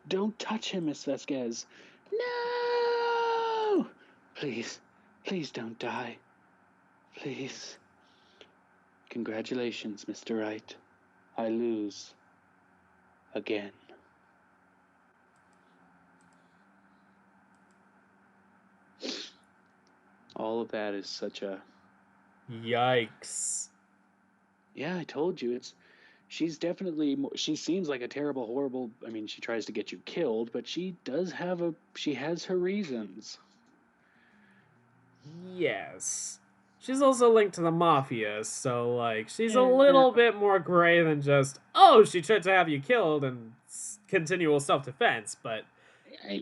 Don't touch him, Miss Vasquez. No! Please don't die. Please. Congratulations, Mr. Wright. I lose. Again. All of that is such a... Yikes. Yeah, I told you, she's definitely... She seems like a terrible, horrible... I mean, she tries to get you killed, but she has her reasons. Yes. She's also linked to the Mafia, so, like, she's a little bit more gray than just, oh, she tried to have you killed and continual self-defense, but,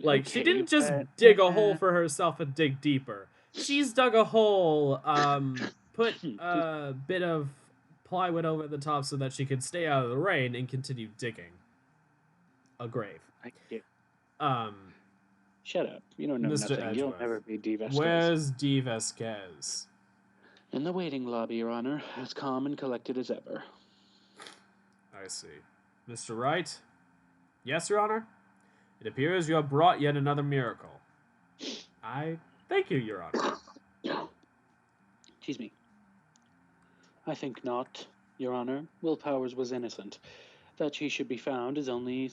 like, she didn't just dig a hole for herself and dig deeper. She's dug a hole, put a bit of plywood over the top so that she could stay out of the rain and continue digging a grave. Shut up. You don't know Mr. nothing. Edgeworth, You'll never be D. Vasquez. Where's D. Vasquez? In the waiting lobby, Your Honor, as calm and collected as ever. I see. Mr. Wright? Yes, Your Honor? It appears you have brought yet another miracle. I thank you, Your Honor. Excuse me. I think not. Your Honor, Will Powers was innocent. That she should be found is only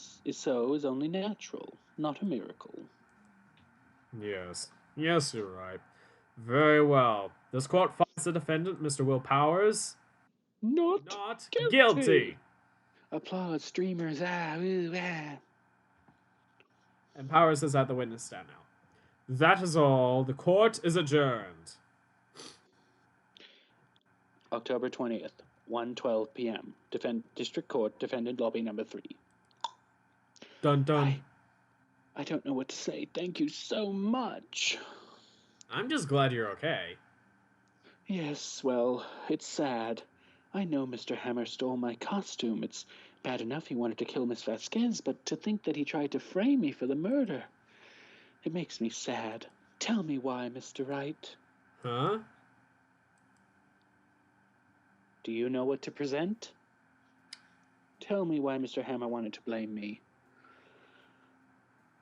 natural, not a miracle. Yes. Yes, you're right. Very well. This court finds the defendant, Mr. Will Powers, Not not guilty. guilty. Applause, streamers. Ah, ooh, ah. And Powers is at the witness stand now. That is all. The court is adjourned. October 20th, 1:12 p.m. District Court, Defendant Lobby Number 3. Dun dun. I don't know what to say. Thank you so much. I'm just glad you're okay. Yes, well, it's sad. I know Mr. Hammer stole my costume. It's bad enough he wanted to kill Miss Vasquez, but to think that he tried to frame me for the murder. It makes me sad. Tell me why, Mr. Wright. Huh? Do you know what to present? Tell me why Mr. Hammer wanted to blame me.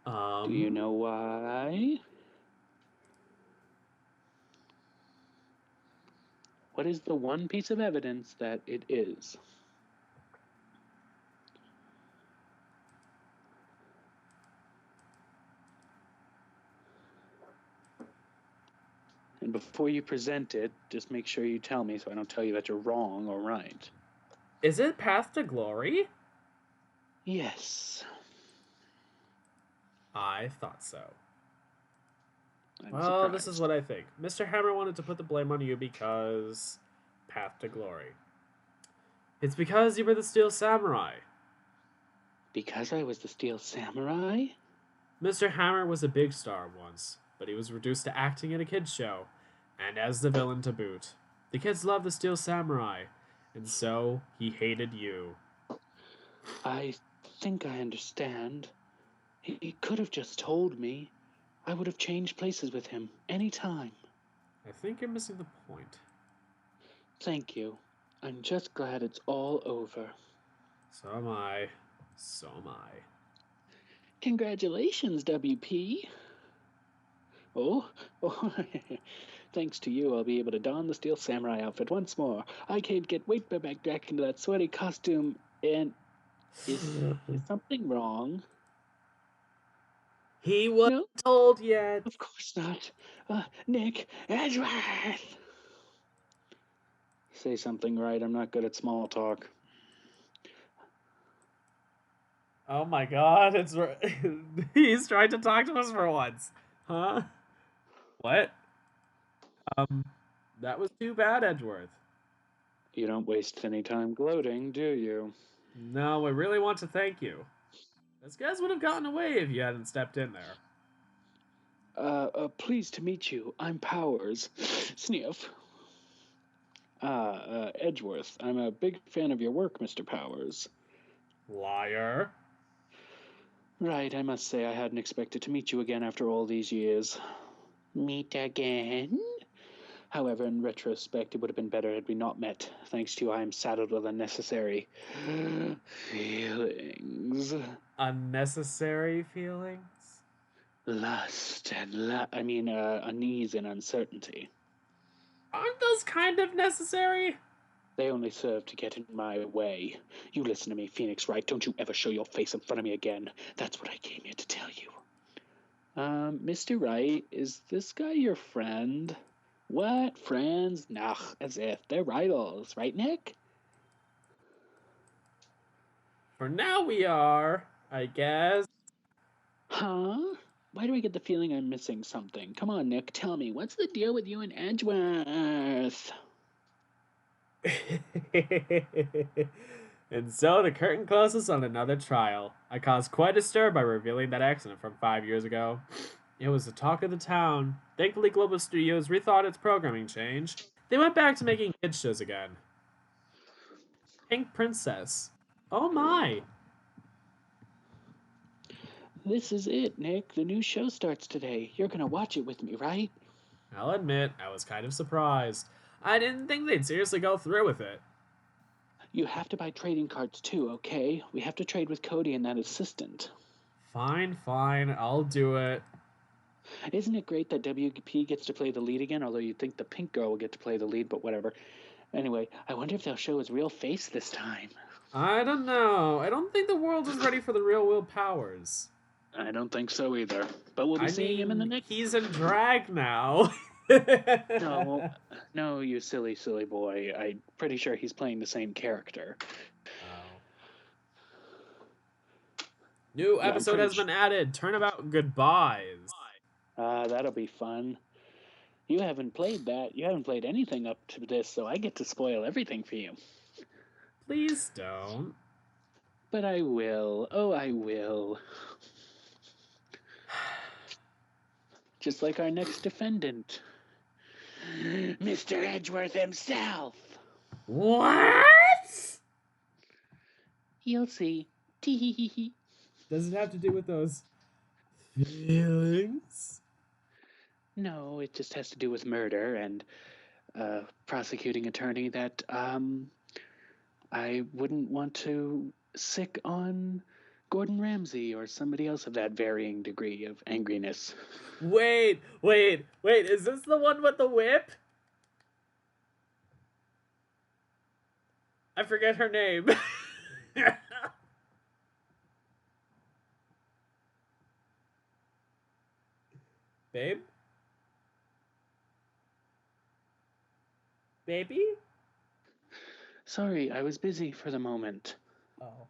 Do you know why? What is the one piece of evidence that it is? And before you present it, just make sure you tell me so I don't tell you that you're wrong or right. Is it Path to Glory? Yes. I thought so. I'm Well, surprised. this is what I think. Mr. Hammer wanted to put the blame on you because Path to Glory. It's because you were the Steel Samurai. Because I was the Steel Samurai? Mr. Hammer was a big star once, but he was reduced to acting in a kids' show, and as the villain to boot. The kids loved the Steel Samurai, and so he hated you. I think I understand. He could have just told me. I would have changed places with him any time. I think you're missing the point. Thank you. I'm just glad it's all over. So am I. So am I. Congratulations, WP. Oh, thanks to you, I'll be able to don the Steel Samurai outfit once more. I can't wait back into that sweaty costume. And is something wrong? He wasn't told yet. Of course not. Nick Edgeworth. Say something right. I'm not good at small talk. Oh my god, it's he's trying to talk to us for once. Huh? What? That was too bad, Edgeworth. You don't waste any time gloating, do you? No, I really want to thank you. Those guys would have gotten away if you hadn't stepped in there. Pleased to meet you. I'm Powers. Sniff. Edgeworth. I'm a big fan of your work, Mr. Powers. Liar. Right, I must say I hadn't expected to meet you again after all these years. Meet again? However, in retrospect, it would have been better had we not met. Thanks to you, I am saddled with unnecessary feelings. Unnecessary feelings? Lust and unease and uncertainty. Aren't those kind of necessary? They only serve to get in my way. You listen to me, Phoenix Wright. Don't you ever show your face in front of me again. That's what I came here to tell you. Mr. Wright, is this guy your friend? What? Friends? Nah, as if. They're rivals, right, Nick? For now we are, I guess. Huh? Why do I get the feeling I'm missing something? Come on, Nick, tell me. What's the deal with you and Edgeworth? And so the curtain closes on another trial. I caused quite a stir by revealing that accident from 5 years ago. It was the talk of the town. Thankfully, Global Studios rethought its programming change. They went back to making kids shows again. Pink Princess. Oh my! This is it, Nick. The new show starts today. You're gonna watch it with me, right? I'll admit, I was kind of surprised. I didn't think they'd seriously go through with it. You have to buy trading cards too, okay? We have to trade with Cody and that assistant. Fine, I'll do it. Isn't it great that WP gets to play the lead again? Although you'd think the pink girl will get to play the lead, but whatever. Anyway, I wonder if they'll show his real face this time. I don't know. I don't think the world is ready for the real Will Powers. I don't think so either. But we'll be seeing him in the next. He's in drag now. No, you silly boy. I'm pretty sure he's playing the same character. Oh. New episode has been added. Turnabout goodbyes. That'll be fun. You haven't played that. You haven't played anything up to this, so I get to spoil everything for you. Please don't. But I will. Oh, I will. Just like our next defendant. Mr. Edgeworth himself. What? You'll see. Tee-hee-hee-hee. Does it have to do with those feelings? No, it just has to do with murder and prosecuting attorney that I wouldn't want to sick on Gordon Ramsay or somebody else of that varying degree of angriness. Wait, is this the one with the whip? I forget her name. Babe? Baby? Sorry, I was busy for the moment. Oh.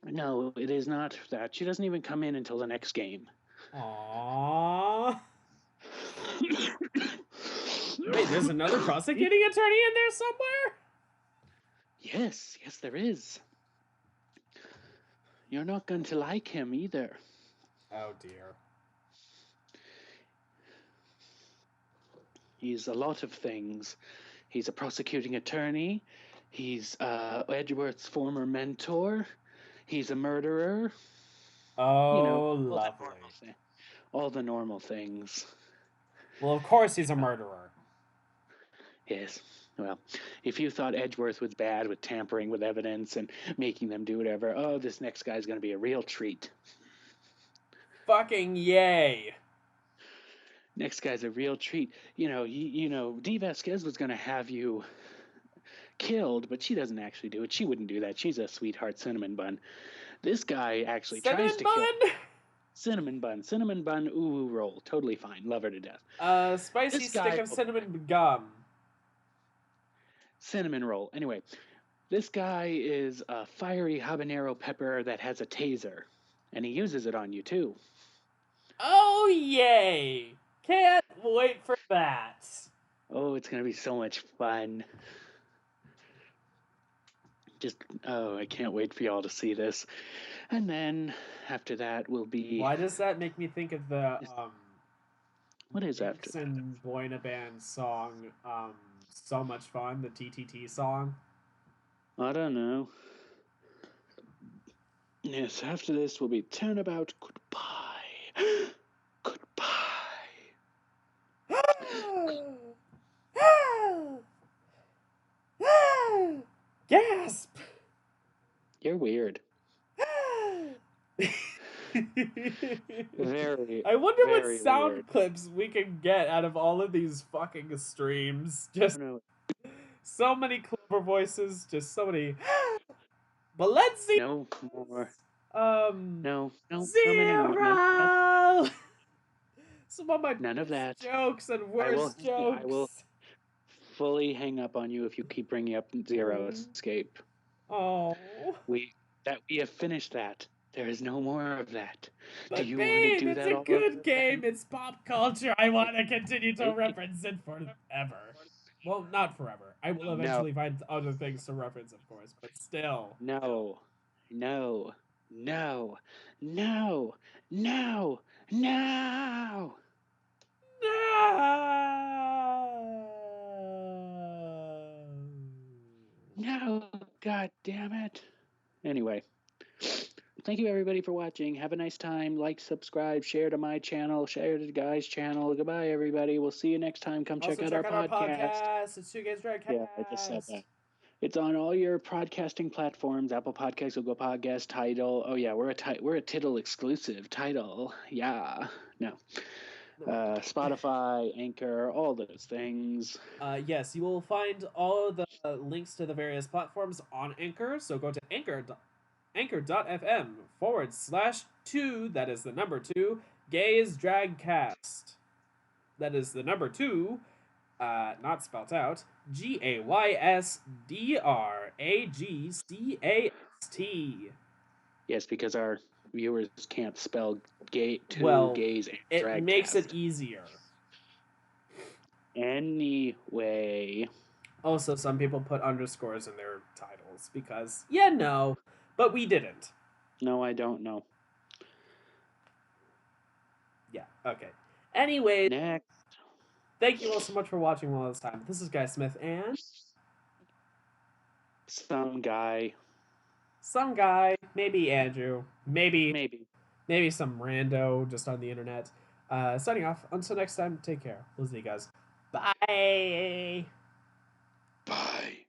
No, it is not that. She doesn't even come in until the next game. Aww. Wait, there's another prosecuting attorney in there somewhere? Yes, there is. You're not going to like him either. Oh dear. He's a lot of things. He's a prosecuting attorney. He's Edgeworth's former mentor. He's a murderer. Oh, lovely. All the normal things. Well, of course he's a murderer. Yes. Well, if you thought Edgeworth was bad with tampering with evidence and making them do whatever, oh, this next guy's going to be a real treat. Fucking yay. Next guy's a real treat. You know, Dee Vasquez was going to have you killed, but she doesn't actually do it. She wouldn't do that. She's a sweetheart cinnamon bun. This guy actually tries to kill. Cinnamon bun, ooh, roll. Totally fine. Love her to death. Spicy stick of cinnamon gum. Cinnamon roll. Anyway, this guy is a fiery habanero pepper that has a taser, and he uses it on you too. Oh, yay. Can't wait for that. Oh, it's going to be so much fun. I can't wait for y'all to see this. And then after that will be... Why does that make me think of the what is after Dixon Buena Band song, So Much Fun, the TTT song? I don't know. Yes, after this will be Turnabout Goodbye. Goodbye. Gasp! You're weird. Very. I wonder what very sound weird. clips we can get out of all of these fucking streams. Just so many clever voices, just so many. But let's see. No more. No. Zero. Some of my None of that. jokes and worst jokes. I will fully hang up on you if you keep bringing up Zero Escape. Oh. We have finished that. There is no more of that. But do you babe, want to do it's that? a good game. It's pop culture. I want to continue to reference it forever. Well, not forever. I will eventually find other things to reference, of course, but still. No. No. God damn it. Anyway. Thank you, everybody, for watching. Have a nice time. Like, subscribe, share to my channel, share to the guys' channel. Goodbye, everybody. We'll see you next time. Come check out our podcast. It's 2GaysStream. Yeah, I just said that. It's on all your podcasting platforms: Apple Podcasts, Google Podcasts, Tidal. Oh yeah, we're a Tidal exclusive. Tidal, yeah. No. Spotify, Anchor, all those things. Yes, you will find all of the links to the various platforms on Anchor. So go to anchor.fm/2, that is the number 2, Gays Dragcast. That is the number 2, not spelt out, GaysDragcast. Yes, because our viewers can't spell gay, Well, gays and it dragcast. makes it easier. Anyway. Also, some people put underscores in their titles because, but we didn't. No, I don't know. Yeah, okay. Anyway, Next. thank you all so much for watching all this time. This is Guy Smith and some guy, maybe Andrew, maybe some rando just on the internet. Signing off. Until next time, take care. We'll see you guys. Bye. Bye.